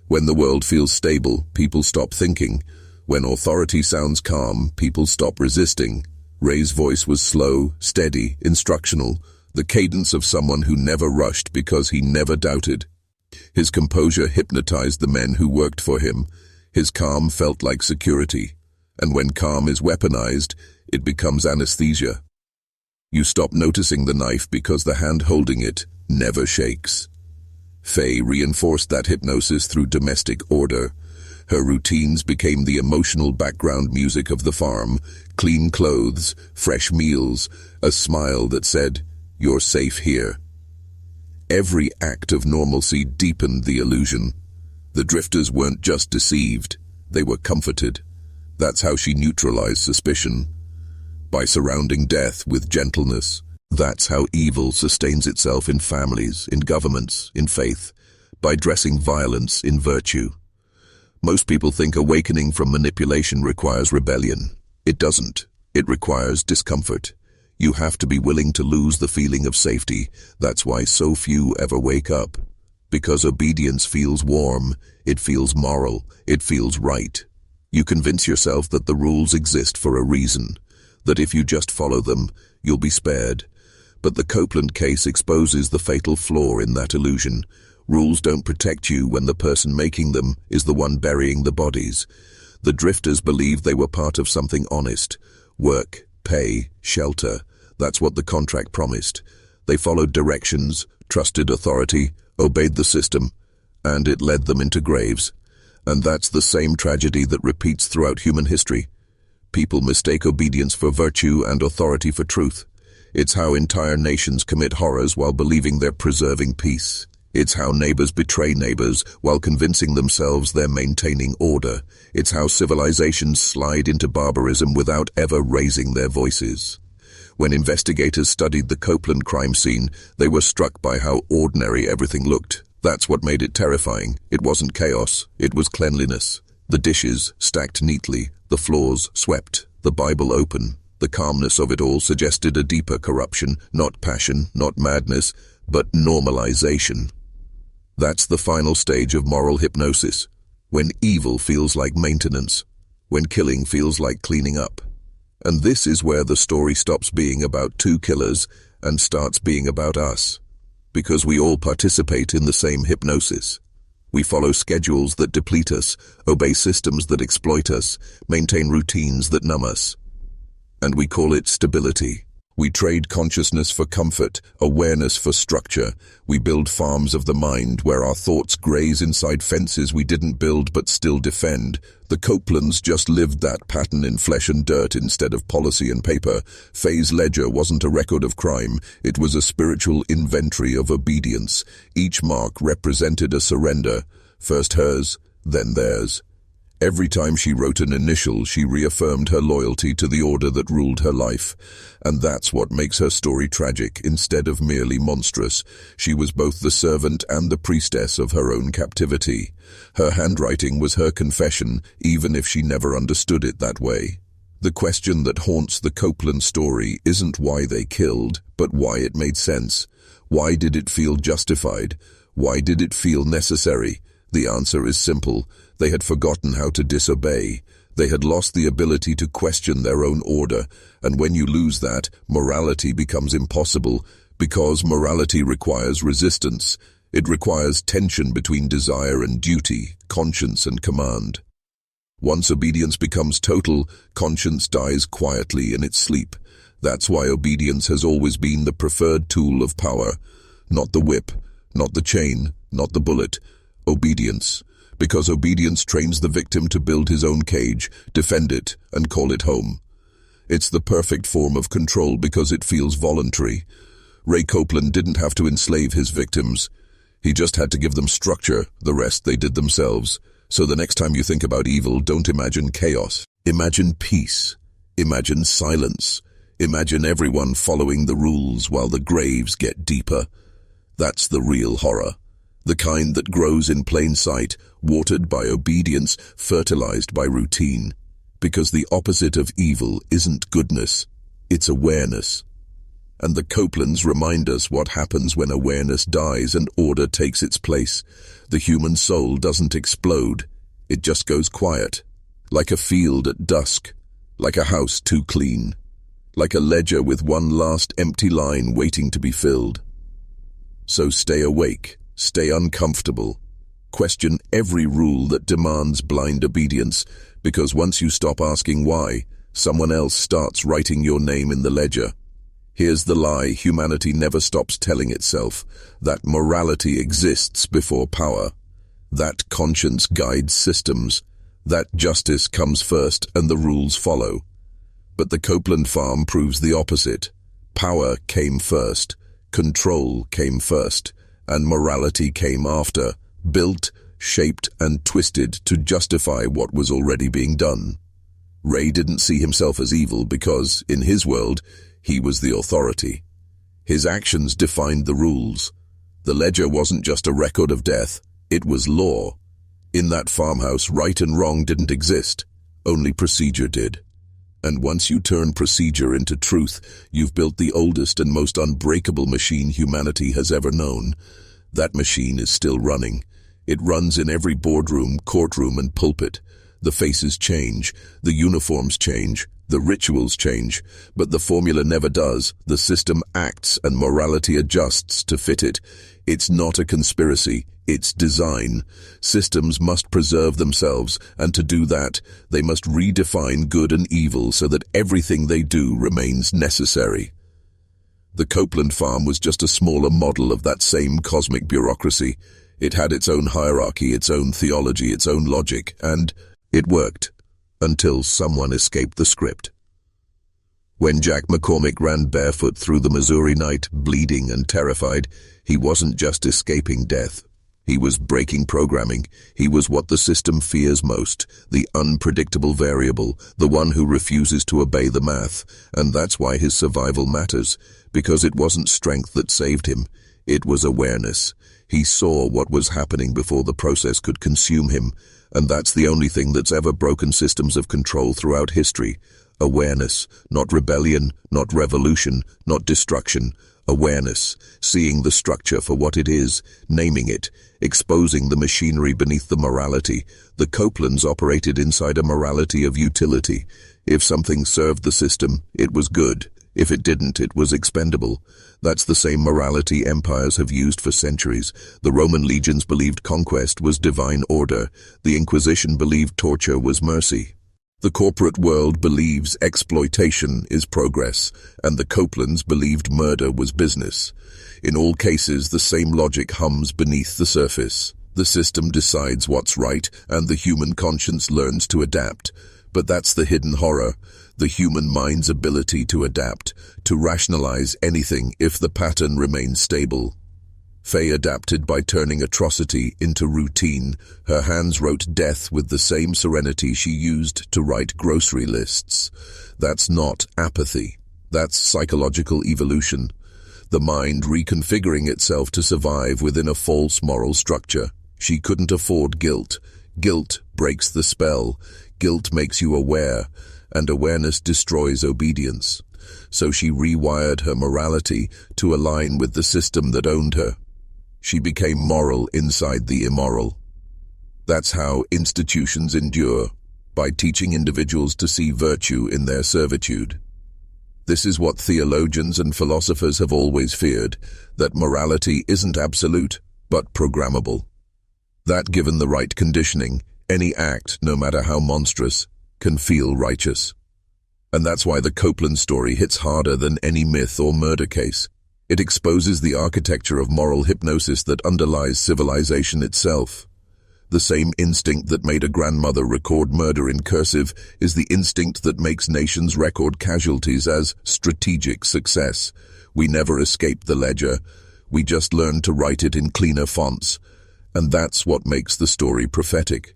When the world feels stable, people stop thinking. When authority sounds calm, people stop resisting. Ray's voice was slow, steady, instructional, the cadence of someone who never rushed because he never doubted. His composure hypnotized the men who worked for him. His calm felt like security. And when calm is weaponized, it becomes anesthesia. You stop noticing the knife because the hand holding it never shakes. Faye reinforced that hypnosis through domestic order. Her routines became the emotional background music of the farm: clean clothes, fresh meals, a smile that said, "You're safe here." Every act of normalcy deepened the illusion. The drifters weren't just deceived, they were comforted. That's how she neutralized suspicion. By surrounding death with gentleness. That's how evil sustains itself in families, in governments, in faith. By dressing violence in virtue. Most people think awakening from manipulation requires rebellion. It doesn't. It requires discomfort. You have to be willing to lose the feeling of safety. That's why so few ever wake up. Because obedience feels warm, it feels moral, it feels right. You convince yourself that the rules exist for a reason, that if you just follow them, you'll be spared. But the Copeland case exposes the fatal flaw in that illusion. Rules don't protect you when the person making them is the one burying the bodies. The drifters believed they were part of something honest. Work, pay, shelter. That's what the contract promised. They followed directions, trusted authority, obeyed the system, and it led them into graves. And that's the same tragedy that repeats throughout human history. People mistake obedience for virtue and authority for truth. It's how entire nations commit horrors while believing they're preserving peace. It's how neighbors betray neighbors while convincing themselves they're maintaining order. It's how civilizations slide into barbarism without ever raising their voices. When investigators studied the Copeland crime scene, they were struck by how ordinary everything looked. That's what made it terrifying. It wasn't chaos, it was cleanliness. The dishes stacked neatly, the floors swept, the Bible open. The calmness of it all suggested a deeper corruption, not passion, not madness, but normalization. That's the final stage of moral hypnosis, when evil feels like maintenance, when killing feels like cleaning up. And this is where the story stops being about two killers and starts being about us, because we all participate in the same hypnosis. We follow schedules that deplete us, obey systems that exploit us, maintain routines that numb us. And we call it stability. We trade consciousness for comfort, awareness for structure. We build farms of the mind where our thoughts graze inside fences we didn't build but still defend. The Copelands just lived that pattern in flesh and dirt instead of policy and paper. Faye's ledger wasn't a record of crime. It was a spiritual inventory of obedience. Each mark represented a surrender. First hers, then theirs. Every time she wrote an initial, she reaffirmed her loyalty to the order that ruled her life. And that's what makes her story tragic, instead of merely monstrous. She was both the servant and the priestess of her own captivity. Her handwriting was her confession, even if she never understood it that way. The question that haunts the Copeland story isn't why they killed, but why it made sense. Why did it feel justified? Why did it feel necessary? The answer is simple. They had forgotten how to disobey. They had lost the ability to question their own order. And when you lose that, morality becomes impossible, because morality requires resistance. It requires tension between desire and duty, conscience and command. Once obedience becomes total, conscience dies quietly in its sleep. That's why obedience has always been the preferred tool of power. Not the whip, not the chain, not the bullet. Obedience. Because obedience trains the victim to build his own cage, defend it, and call it home. It's the perfect form of control because it feels voluntary. Ray Copeland didn't have to enslave his victims. He just had to give them structure. The rest they did themselves. So the next time you think about evil, don't imagine chaos. Imagine peace. Imagine silence. Imagine everyone following the rules while the graves get deeper. That's the real horror. The kind that grows in plain sight, watered by obedience, fertilized by routine. Because the opposite of evil isn't goodness, it's awareness. And the Copelands remind us what happens when awareness dies and order takes its place. The human soul doesn't explode, it just goes quiet. Like a field at dusk, like a house too clean, like a ledger with one last empty line waiting to be filled. So stay awake. Stay uncomfortable. Question every rule that demands blind obedience, because once you stop asking why, someone else starts writing your name in the ledger. Here's the lie humanity never stops telling itself, that morality exists before power, that conscience guides systems, that justice comes first and the rules follow. But the Copeland farm proves the opposite. Power came first, control came first, and morality came after, built, shaped, and twisted to justify what was already being done. Ray didn't see himself as evil because, in his world, he was the authority. His actions defined the rules. The ledger wasn't just a record of death, it was law. In that farmhouse, right and wrong didn't exist, only procedure did. And once you turn procedure into truth, you've built the oldest and most unbreakable machine humanity has ever known. That machine is still running. It runs in every boardroom, courtroom, and pulpit. The faces change, the uniforms change, the rituals change, but the formula never does. The system acts and morality adjusts to fit it. It's not a conspiracy, it's design. Systems must preserve themselves, and to do that, they must redefine good and evil so that everything they do remains necessary. The Copeland farm was just a smaller model of that same cosmic bureaucracy. It had its own hierarchy, its own theology, its own logic, and it worked, until someone escaped the script. When Jack McCormick ran barefoot through the Missouri night, bleeding and terrified, he wasn't just escaping death. He was breaking programming. He was what the system fears most, the unpredictable variable, the one who refuses to obey the math. And that's why his survival matters, because it wasn't strength that saved him. It was awareness. He saw what was happening before the process could consume him, and that's the only thing that's ever broken systems of control throughout history. Awareness, not rebellion, not revolution, not destruction. Awareness, seeing the structure for what it is, naming it, exposing the machinery beneath the morality. The Copelands operated inside a morality of utility. If something served the system, it was good. If it didn't, it was expendable. That's the same morality empires have used for centuries. The Roman legions believed conquest was divine order. The Inquisition believed torture was mercy. The corporate world believes exploitation is progress, and the Copelands believed murder was business. In all cases, the same logic hums beneath the surface. The system decides what's right, and the human conscience learns to adapt. But that's the hidden horror, the human mind's ability to adapt, to rationalize anything if the pattern remains stable. Faye adapted by turning atrocity into routine. Her hands wrote death with the same serenity she used to write grocery lists. That's not apathy. That's psychological evolution. The mind reconfiguring itself to survive within a false moral structure. She couldn't afford guilt. Guilt breaks the spell. Guilt makes you aware, and awareness destroys obedience. So she rewired her morality to align with the system that owned her. She became moral inside the immoral. That's how institutions endure, by teaching individuals to see virtue in their servitude. This is what theologians and philosophers have always feared, that morality isn't absolute, but programmable. That given the right conditioning, any act, no matter how monstrous, can feel righteous. And that's why the Copeland story hits harder than any myth or murder case. It exposes the architecture of moral hypnosis that underlies civilization itself. The same instinct that made a grandmother record murder in cursive is the instinct that makes nations record casualties as strategic success. We never escaped the ledger. We just learned to write it in cleaner fonts. And that's what makes the story prophetic.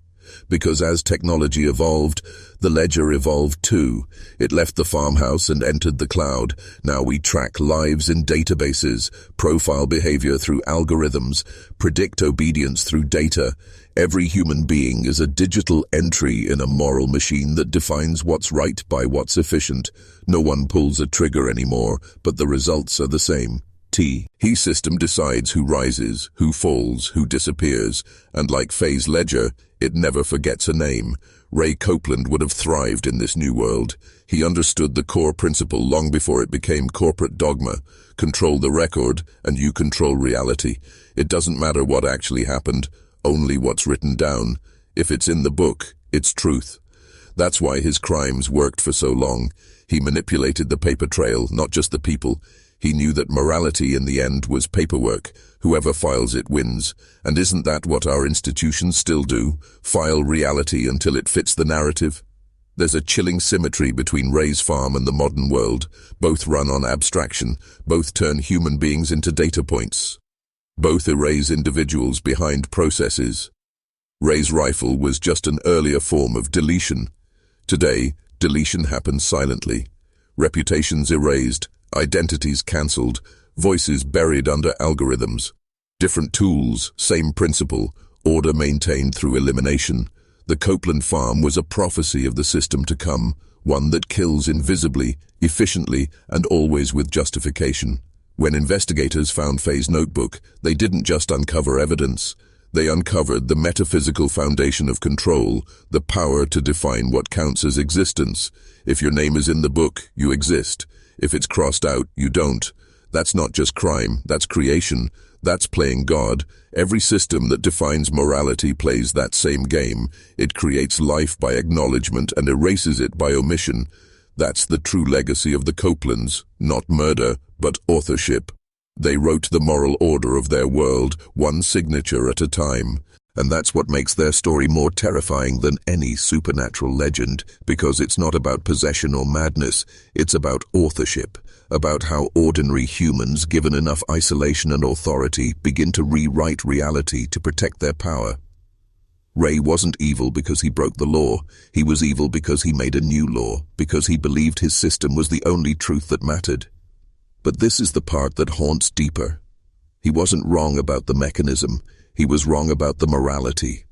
Because as technology evolved, the ledger evolved too. It left the farmhouse and entered the cloud. Now we track lives in databases, profile behavior through algorithms, predict obedience through data. Every human being is a digital entry in a moral machine that defines what's right by what's efficient. No one pulls a trigger anymore, but the results are the same. He system decides who rises, who falls, who disappears, and like Faye's ledger, it never forgets a name. Ray Copeland would have thrived in this new world. He understood the core principle long before it became corporate dogma. Control the record, and you control reality. It doesn't matter what actually happened, only what's written down. If it's in the book, it's truth. That's why his crimes worked for so long. He manipulated the paper trail, not just the people. He knew that morality in the end was paperwork. Whoever files it wins. And isn't that what our institutions still do? File reality until it fits the narrative? There's a chilling symmetry between Ray's farm and the modern world. Both run on abstraction. Both turn human beings into data points. Both erase individuals behind processes. Ray's rifle was just an earlier form of deletion. Today, deletion happens silently. Reputations erased, identities cancelled, voices buried under algorithms. Different tools, same principle, order maintained through elimination. The Copeland farm was a prophecy of the system to come, one that kills invisibly, efficiently, and always with justification. When investigators found Faye's notebook, they didn't just uncover evidence. They uncovered the metaphysical foundation of control, the power to define what counts as existence. If your name is in the book, you exist. If it's crossed out, you don't. That's not just crime, that's creation. That's playing God. Every system that defines morality plays that same game. It creates life by acknowledgement and erases it by omission. That's the true legacy of the Copelands, not murder, but authorship. They wrote the moral order of their world, one signature at a time. And that's what makes their story more terrifying than any supernatural legend, because it's not about possession or madness, it's about authorship, about how ordinary humans, given enough isolation and authority, begin to rewrite reality to protect their power. Ray wasn't evil because he broke the law. He was evil because he made a new law, because he believed his system was the only truth that mattered. But this is the part that haunts deeper. He wasn't wrong about the mechanism. He was wrong about the morality.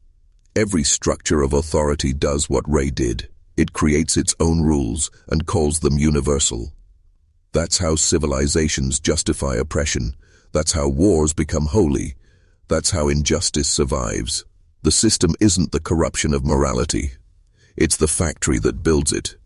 Every structure of authority does what Ray did. It creates its own rules and calls them universal. That's how civilizations justify oppression. That's how wars become holy. That's how injustice survives. The system isn't the corruption of morality. It's the factory that builds it.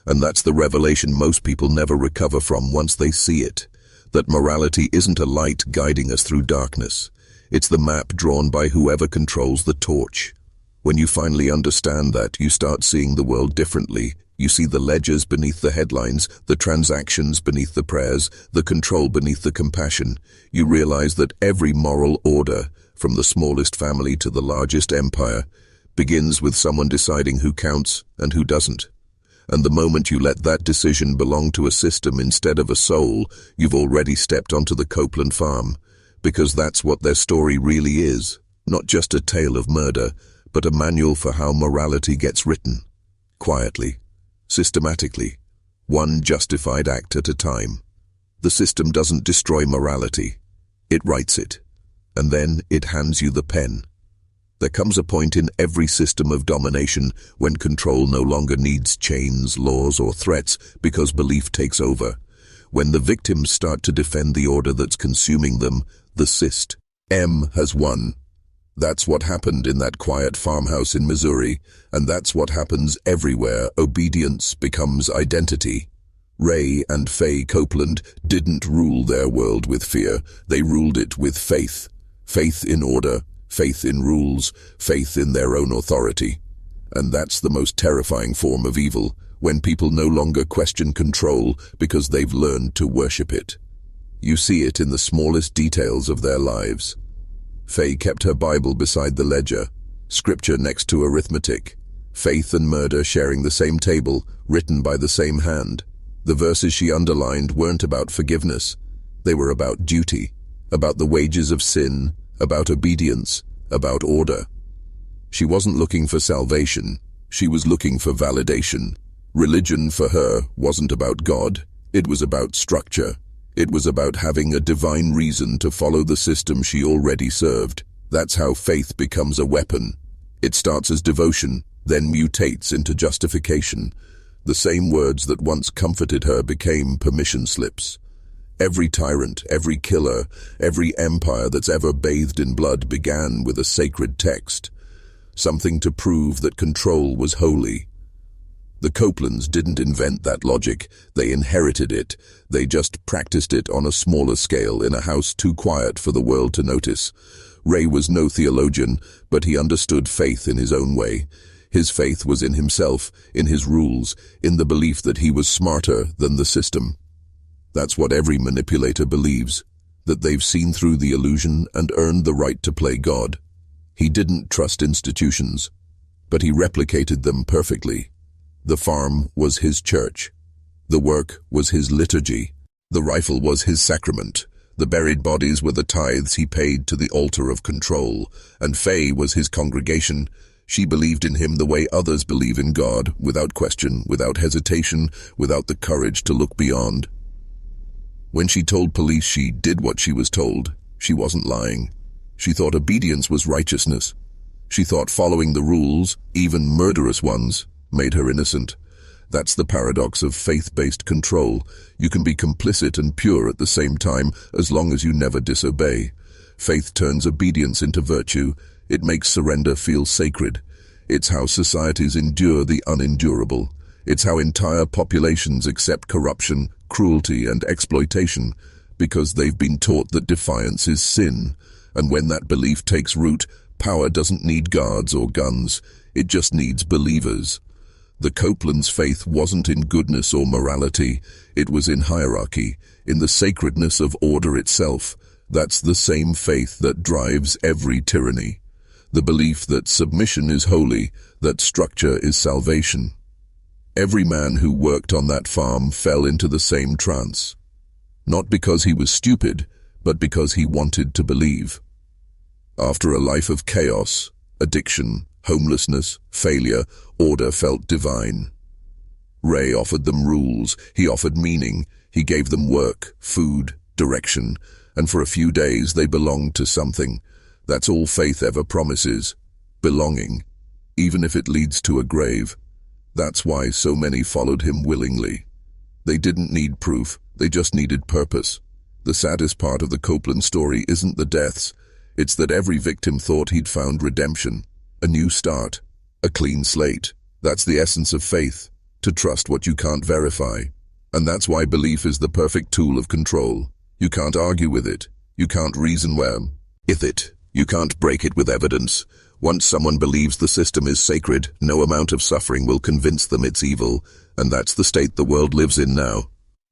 And that's the revelation most people never recover from once they see it. That morality isn't a light guiding us through darkness. It's the map drawn by whoever controls the torch. When you finally understand that, you start seeing the world differently. You see the ledgers beneath the headlines, the transactions beneath the prayers, the control beneath the compassion. You realize that every moral order, from the smallest family to the largest empire, begins with someone deciding who counts and who doesn't. And the moment you let that decision belong to a system instead of a soul, you've already stepped onto the Copeland farm. Because that's what their story really is. Not just a tale of murder, but a manual for how morality gets written. Quietly. Systematically. One justified act at a time. The system doesn't destroy morality. It writes it. And then it hands you the pen. There comes a point in every system of domination when control no longer needs chains, laws, or threats because belief takes over. When the victims start to defend the order that's consuming them, the system has won. That's what happened in that quiet farmhouse in Missouri, and that's what happens everywhere obedience becomes identity. Ray and Faye Copeland didn't rule their world with fear, they ruled it with faith. Faith in order, faith in rules, faith in their own authority. And that's the most terrifying form of evil, when people no longer question control because they've learned to worship it. You see it in the smallest details of their lives. Faye kept her Bible beside the ledger, scripture next to arithmetic, faith and murder sharing the same table, written by the same hand. The verses she underlined weren't about forgiveness. They were about duty, about the wages of sin, about obedience, about order. She wasn't looking for salvation. She was looking for validation. Religion for her wasn't about God. It was about structure. It was about having a divine reason to follow the system she already served. That's how faith becomes a weapon. It starts as devotion, then mutates into justification. The same words that once comforted her became permission slips. Every tyrant, every killer, every empire that's ever bathed in blood began with a sacred text. Something to prove that control was holy. The Copelands didn't invent that logic. They inherited it. They just practiced it on a smaller scale in a house too quiet for the world to notice. Ray was no theologian, but he understood faith in his own way. His faith was in himself, in his rules, in the belief that he was smarter than the system. That's what every manipulator believes, that they've seen through the illusion and earned the right to play God. He didn't trust institutions, but he replicated them perfectly. The farm was his church. The work was his liturgy. The rifle was his sacrament. The buried bodies were the tithes he paid to the altar of control, and Faye was his congregation. She believed in him the way others believe in God, without question, without hesitation, without the courage to look beyond. When she told police she did what she was told, she wasn't lying. She thought obedience was righteousness. She thought following the rules, even murderous ones, made her innocent. That's the paradox of faith-based control. You can be complicit and pure at the same time, as long as you never disobey. Faith turns obedience into virtue. It makes surrender feel sacred. It's how societies endure the unendurable. It's how entire populations accept corruption, cruelty, and exploitation, because they've been taught that defiance is sin. And when that belief takes root, power doesn't need guards or guns. It just needs believers. The Copeland's faith wasn't in goodness or morality. It was in hierarchy, in the sacredness of order itself. That's the same faith that drives every tyranny. The belief that submission is holy, that structure is salvation. Every man who worked on that farm fell into the same trance. Not because he was stupid, but because he wanted to believe. After a life of chaos, addiction, homelessness, failure, order felt divine. Ray offered them rules, he offered meaning, he gave them work, food, direction, and for a few days they belonged to something. That's all faith ever promises, belonging, even if it leads to a grave. That's why so many followed him willingly. They didn't need proof, they just needed purpose. The saddest part of the Copeland story isn't the deaths, it's that every victim thought he'd found redemption, a new start, a clean slate. That's the essence of faith, to trust what you can't verify. And that's why belief is the perfect tool of control. You can't argue with it, you can't reason with it, you can't break it with evidence. Once someone believes the system is sacred, no amount of suffering will convince them it's evil, and that's the state the world lives in now.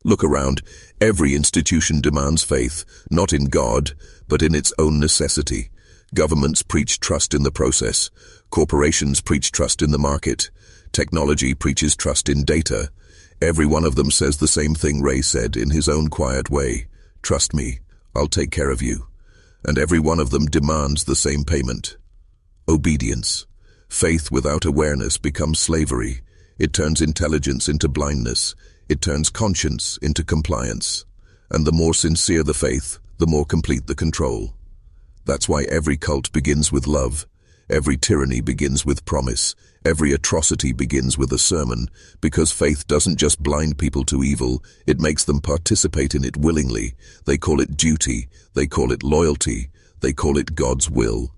Look around. Every institution demands faith, not in God, but in its own necessity. Governments preach trust in the process. Corporations preach trust in the market. Technology preaches trust in data. Every one of them says the same thing Ray said in his own quiet way. Trust me, I'll take care of you. And every one of them demands the same payment. Obedience. Faith without awareness becomes slavery. It turns intelligence into blindness. It turns conscience into compliance. And the more sincere the faith, the more complete the control. That's why every cult begins with love. Every tyranny begins with promise. Every atrocity begins with a sermon, because faith doesn't just blind people to evil, it makes them participate in it willingly. They call it duty, they call it loyalty, they call it God's will.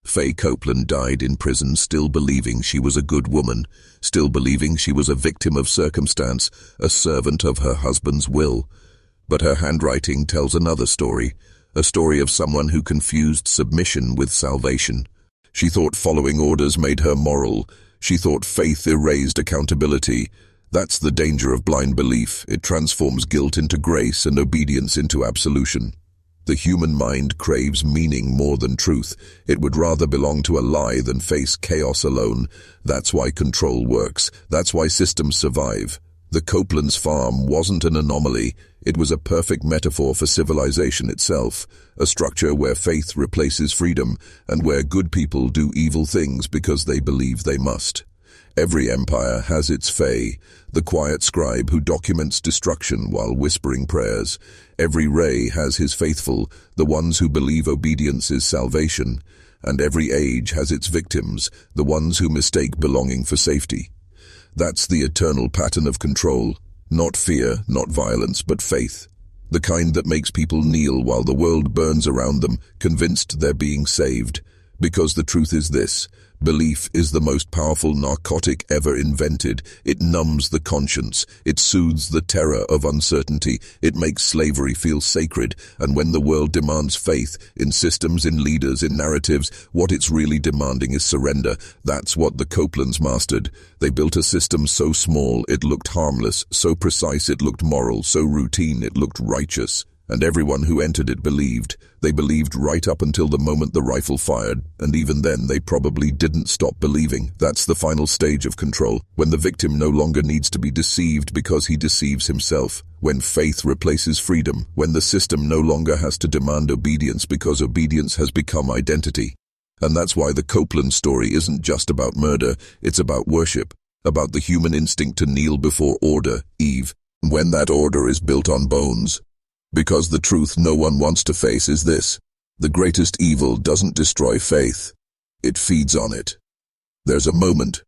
Faye Copeland died in prison still believing she was a good woman, still believing she was a victim of circumstance, a servant of her husband's will. But her handwriting tells another story, a story of someone who confused submission with salvation. She thought following orders made her moral. She thought faith erased accountability. That's the danger of blind belief. It transforms guilt into grace and obedience into absolution. The human mind craves meaning more than truth. It would rather belong to a lie than face chaos alone. That's why control works. That's why systems survive. The Copeland's farm wasn't an anomaly. It was a perfect metaphor for civilization itself, a structure where faith replaces freedom and where good people do evil things because they believe they must. Every empire has its Fae, the quiet scribe who documents destruction while whispering prayers. Every Ray has his faithful, the ones who believe obedience is salvation. And every age has its victims, the ones who mistake belonging for safety. That's the eternal pattern of control. Not fear, not violence, but faith. The kind that makes people kneel while the world burns around them, convinced they're being saved. Because the truth is this: belief is the most powerful narcotic ever invented. It numbs the conscience. It soothes the terror of uncertainty. It makes slavery feel sacred. And when the world demands faith, in systems, in leaders, in narratives, what it's really demanding is surrender. That's what the Copelands mastered. They built a system so small it looked harmless, so precise it looked moral, so routine it looked righteous. and everyone who entered it believed. They believed right up until the moment the rifle fired, and even then they probably didn't stop believing. That's the final stage of control, when the victim no longer needs to be deceived because he deceives himself, when faith replaces freedom, when the system no longer has to demand obedience because obedience has become identity. And that's why the Copeland story isn't just about murder, it's about worship, about the human instinct to kneel before order, Eve, when that order is built on bones. Because the truth no one wants to face is this: the greatest evil doesn't destroy faith, it feeds on it. There's a moment,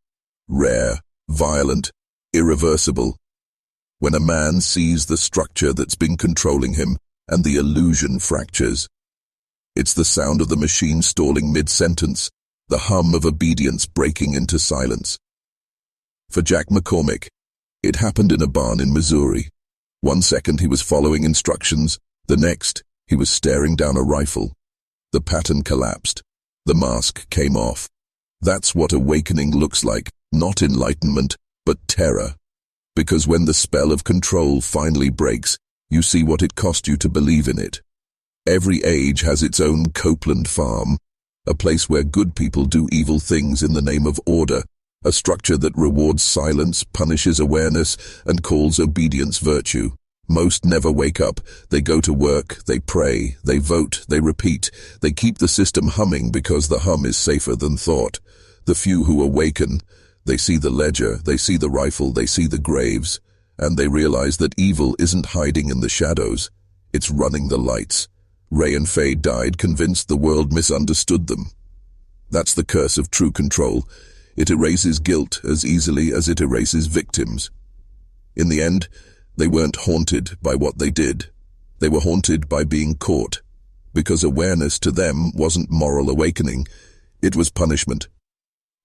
rare, violent, irreversible, when a man sees the structure that's been controlling him and the illusion fractures. It's the sound of the machine stalling mid-sentence, the hum of obedience breaking into silence. For Jack McCormick, it happened in a barn in Missouri. 1 second he was following instructions, the next he was staring down a rifle. The pattern collapsed. The mask came off. That's what awakening looks like, not enlightenment, but terror. Because when the spell of control finally breaks, you see what it cost you to believe in it. Every age has its own Copeland farm, a place where good people do evil things in the name of order, a structure that rewards silence, punishes awareness, and calls obedience virtue. Most never wake up. They go to work, they pray, they vote, they repeat. They keep the system humming because the hum is safer than thought. The few who awaken, they see the ledger, they see the rifle, they see the graves, and they realize that evil isn't hiding in the shadows. It's running the lights. Ray and Faye died convinced the world misunderstood them. That's the curse of true control. It erases guilt as easily as it erases victims. In the end, they weren't haunted by what they did. They were haunted by being caught, because awareness to them wasn't moral awakening, it was punishment.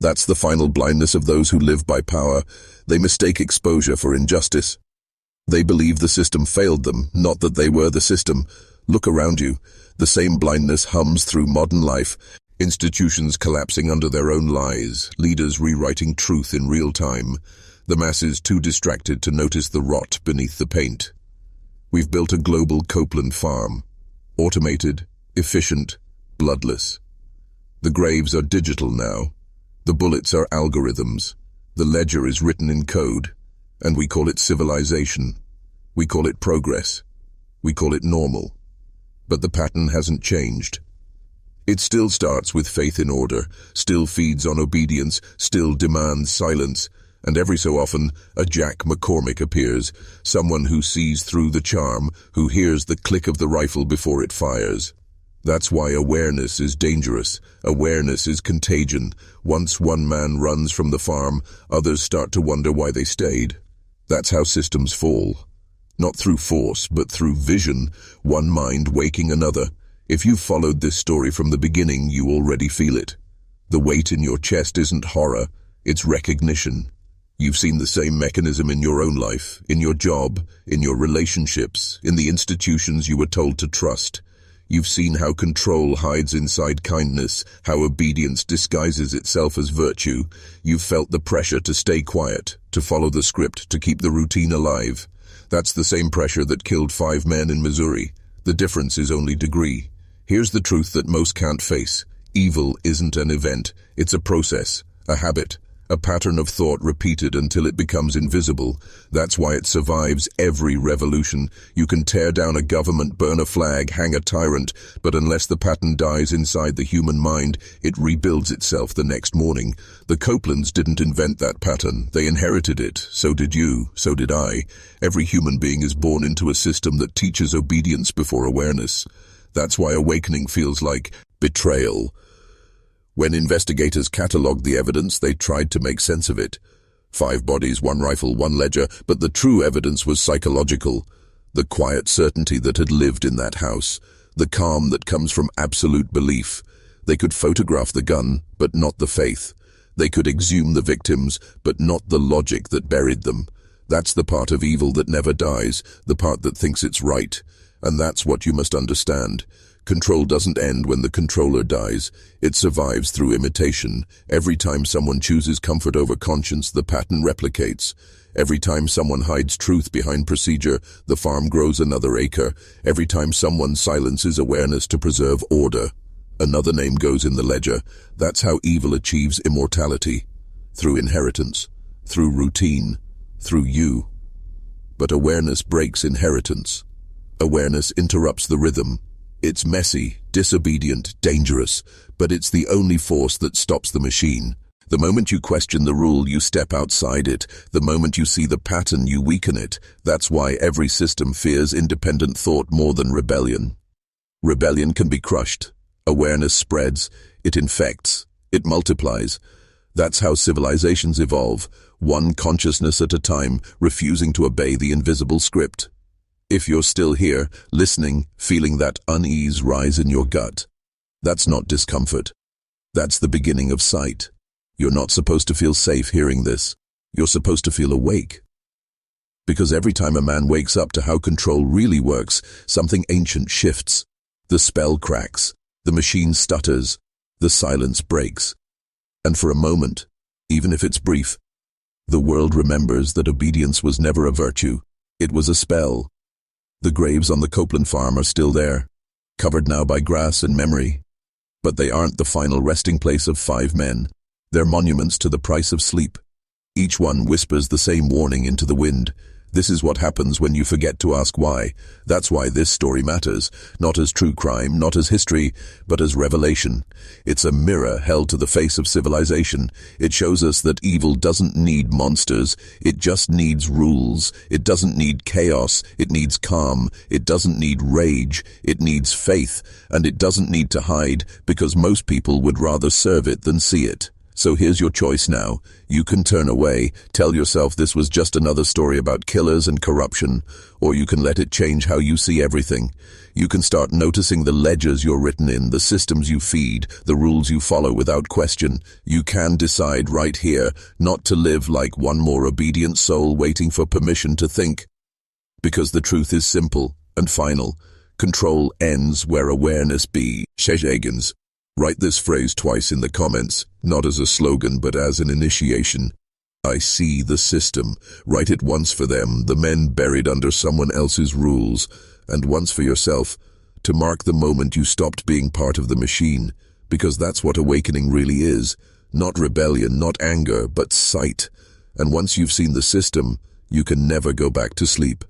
That's the final blindness of those who live by power. They mistake exposure for injustice. They believe the system failed them, not that they were the system. Look around you. The same blindness hums through modern life. Institutions collapsing under their own lies, leaders rewriting truth in real time, the masses too distracted to notice the rot beneath the paint. We've built a global Copeland farm. Automated, efficient, bloodless. The graves are digital now. The bullets are algorithms. The ledger is written in code. And we call it civilization. We call it progress. We call it normal. But the pattern hasn't changed. It still starts with faith in order, still feeds on obedience, still demands silence, and every so often a Jack McCormick appears, someone who sees through the charm, who hears the click of the rifle before it fires. That's why awareness is dangerous. Awareness is contagion. Once one man runs from the farm, others start to wonder why they stayed. That's how systems fall. Not through force, but through vision, one mind waking another. If you've followed this story from the beginning, you already feel it. The weight in your chest isn't horror, it's recognition. You've seen the same mechanism in your own life, in your job, in your relationships, in the institutions you were told to trust. You've seen how control hides inside kindness, how obedience disguises itself as virtue. You've felt the pressure to stay quiet, to follow the script, to keep the routine alive. That's the same pressure that killed 5 men in Missouri. The difference is only degree. Here's the truth that most can't face. Evil isn't an event, it's a process, a habit, a pattern of thought repeated until it becomes invisible. That's why it survives every revolution. You can tear down a government, burn a flag, hang a tyrant, but unless the pattern dies inside the human mind, it rebuilds itself the next morning. The Copelands didn't invent that pattern. They inherited it. So did you. So did I. Every human being is born into a system that teaches obedience before awareness. That's why awakening feels like betrayal. When investigators catalogued the evidence, they tried to make sense of it. 5 bodies, 1 rifle, 1 ledger, but the true evidence was psychological. The quiet certainty that had lived in that house. The calm that comes from absolute belief. They could photograph the gun, but not the faith. They could exhume the victims, but not the logic that buried them. That's the part of evil that never dies, the part that thinks it's right. And that's what you must understand. Control doesn't end when the controller dies. It survives through imitation. Every time someone chooses comfort over conscience, the pattern replicates. Every time someone hides truth behind procedure, the farm grows another acre. Every time someone silences awareness to preserve order, another name goes in the ledger. That's how evil achieves immortality. Through inheritance, through routine, through you. But awareness breaks inheritance. Awareness interrupts the rhythm. It's messy, disobedient, dangerous, but it's the only force that stops the machine. The moment you question the rule, you step outside it. The moment you see the pattern, you weaken it. That's why every system fears independent thought more than rebellion. Rebellion can be crushed. Awareness spreads. It infects. It multiplies. That's how civilizations evolve, one consciousness at a time, refusing to obey the invisible script. If you're still here, listening, feeling that unease rise in your gut, that's not discomfort. That's the beginning of sight. You're not supposed to feel safe hearing this. You're supposed to feel awake. Because every time a man wakes up to how control really works, something ancient shifts. The spell cracks. The machine stutters. The silence breaks. And for a moment, even if it's brief, the world remembers that obedience was never a virtue. It was a spell. The graves on the Copeland farm are still there, covered now by grass and memory. But they aren't the final resting place of 5 men. They're monuments to the price of sleep. Each one whispers the same warning into the wind. This is what happens when you forget to ask why. That's why this story matters, not as true crime, not as history, but as revelation. It's a mirror held to the face of civilization. It shows us that evil doesn't need monsters. It just needs rules. It doesn't need chaos. It needs calm. It doesn't need rage. It needs faith. And it doesn't need to hide, because most people would rather serve it than see it. So here's your choice now. You can turn away, tell yourself this was just another story about killers and corruption, or you can let it change how you see everything. You can start noticing the ledgers you're written in, the systems you feed, the rules you follow without question. You can decide right here not to live like one more obedient soul waiting for permission to think. Because the truth is simple and final. Control ends where awareness begins. Write this phrase twice in the comments, not as a slogan but as an initiation. I see the system. Write it once for them, the men buried under someone else's rules, and once for yourself, to mark the moment you stopped being part of the machine, because that's what awakening really is. Not rebellion, not anger, but sight. And once you've seen the system, you can never go back to sleep.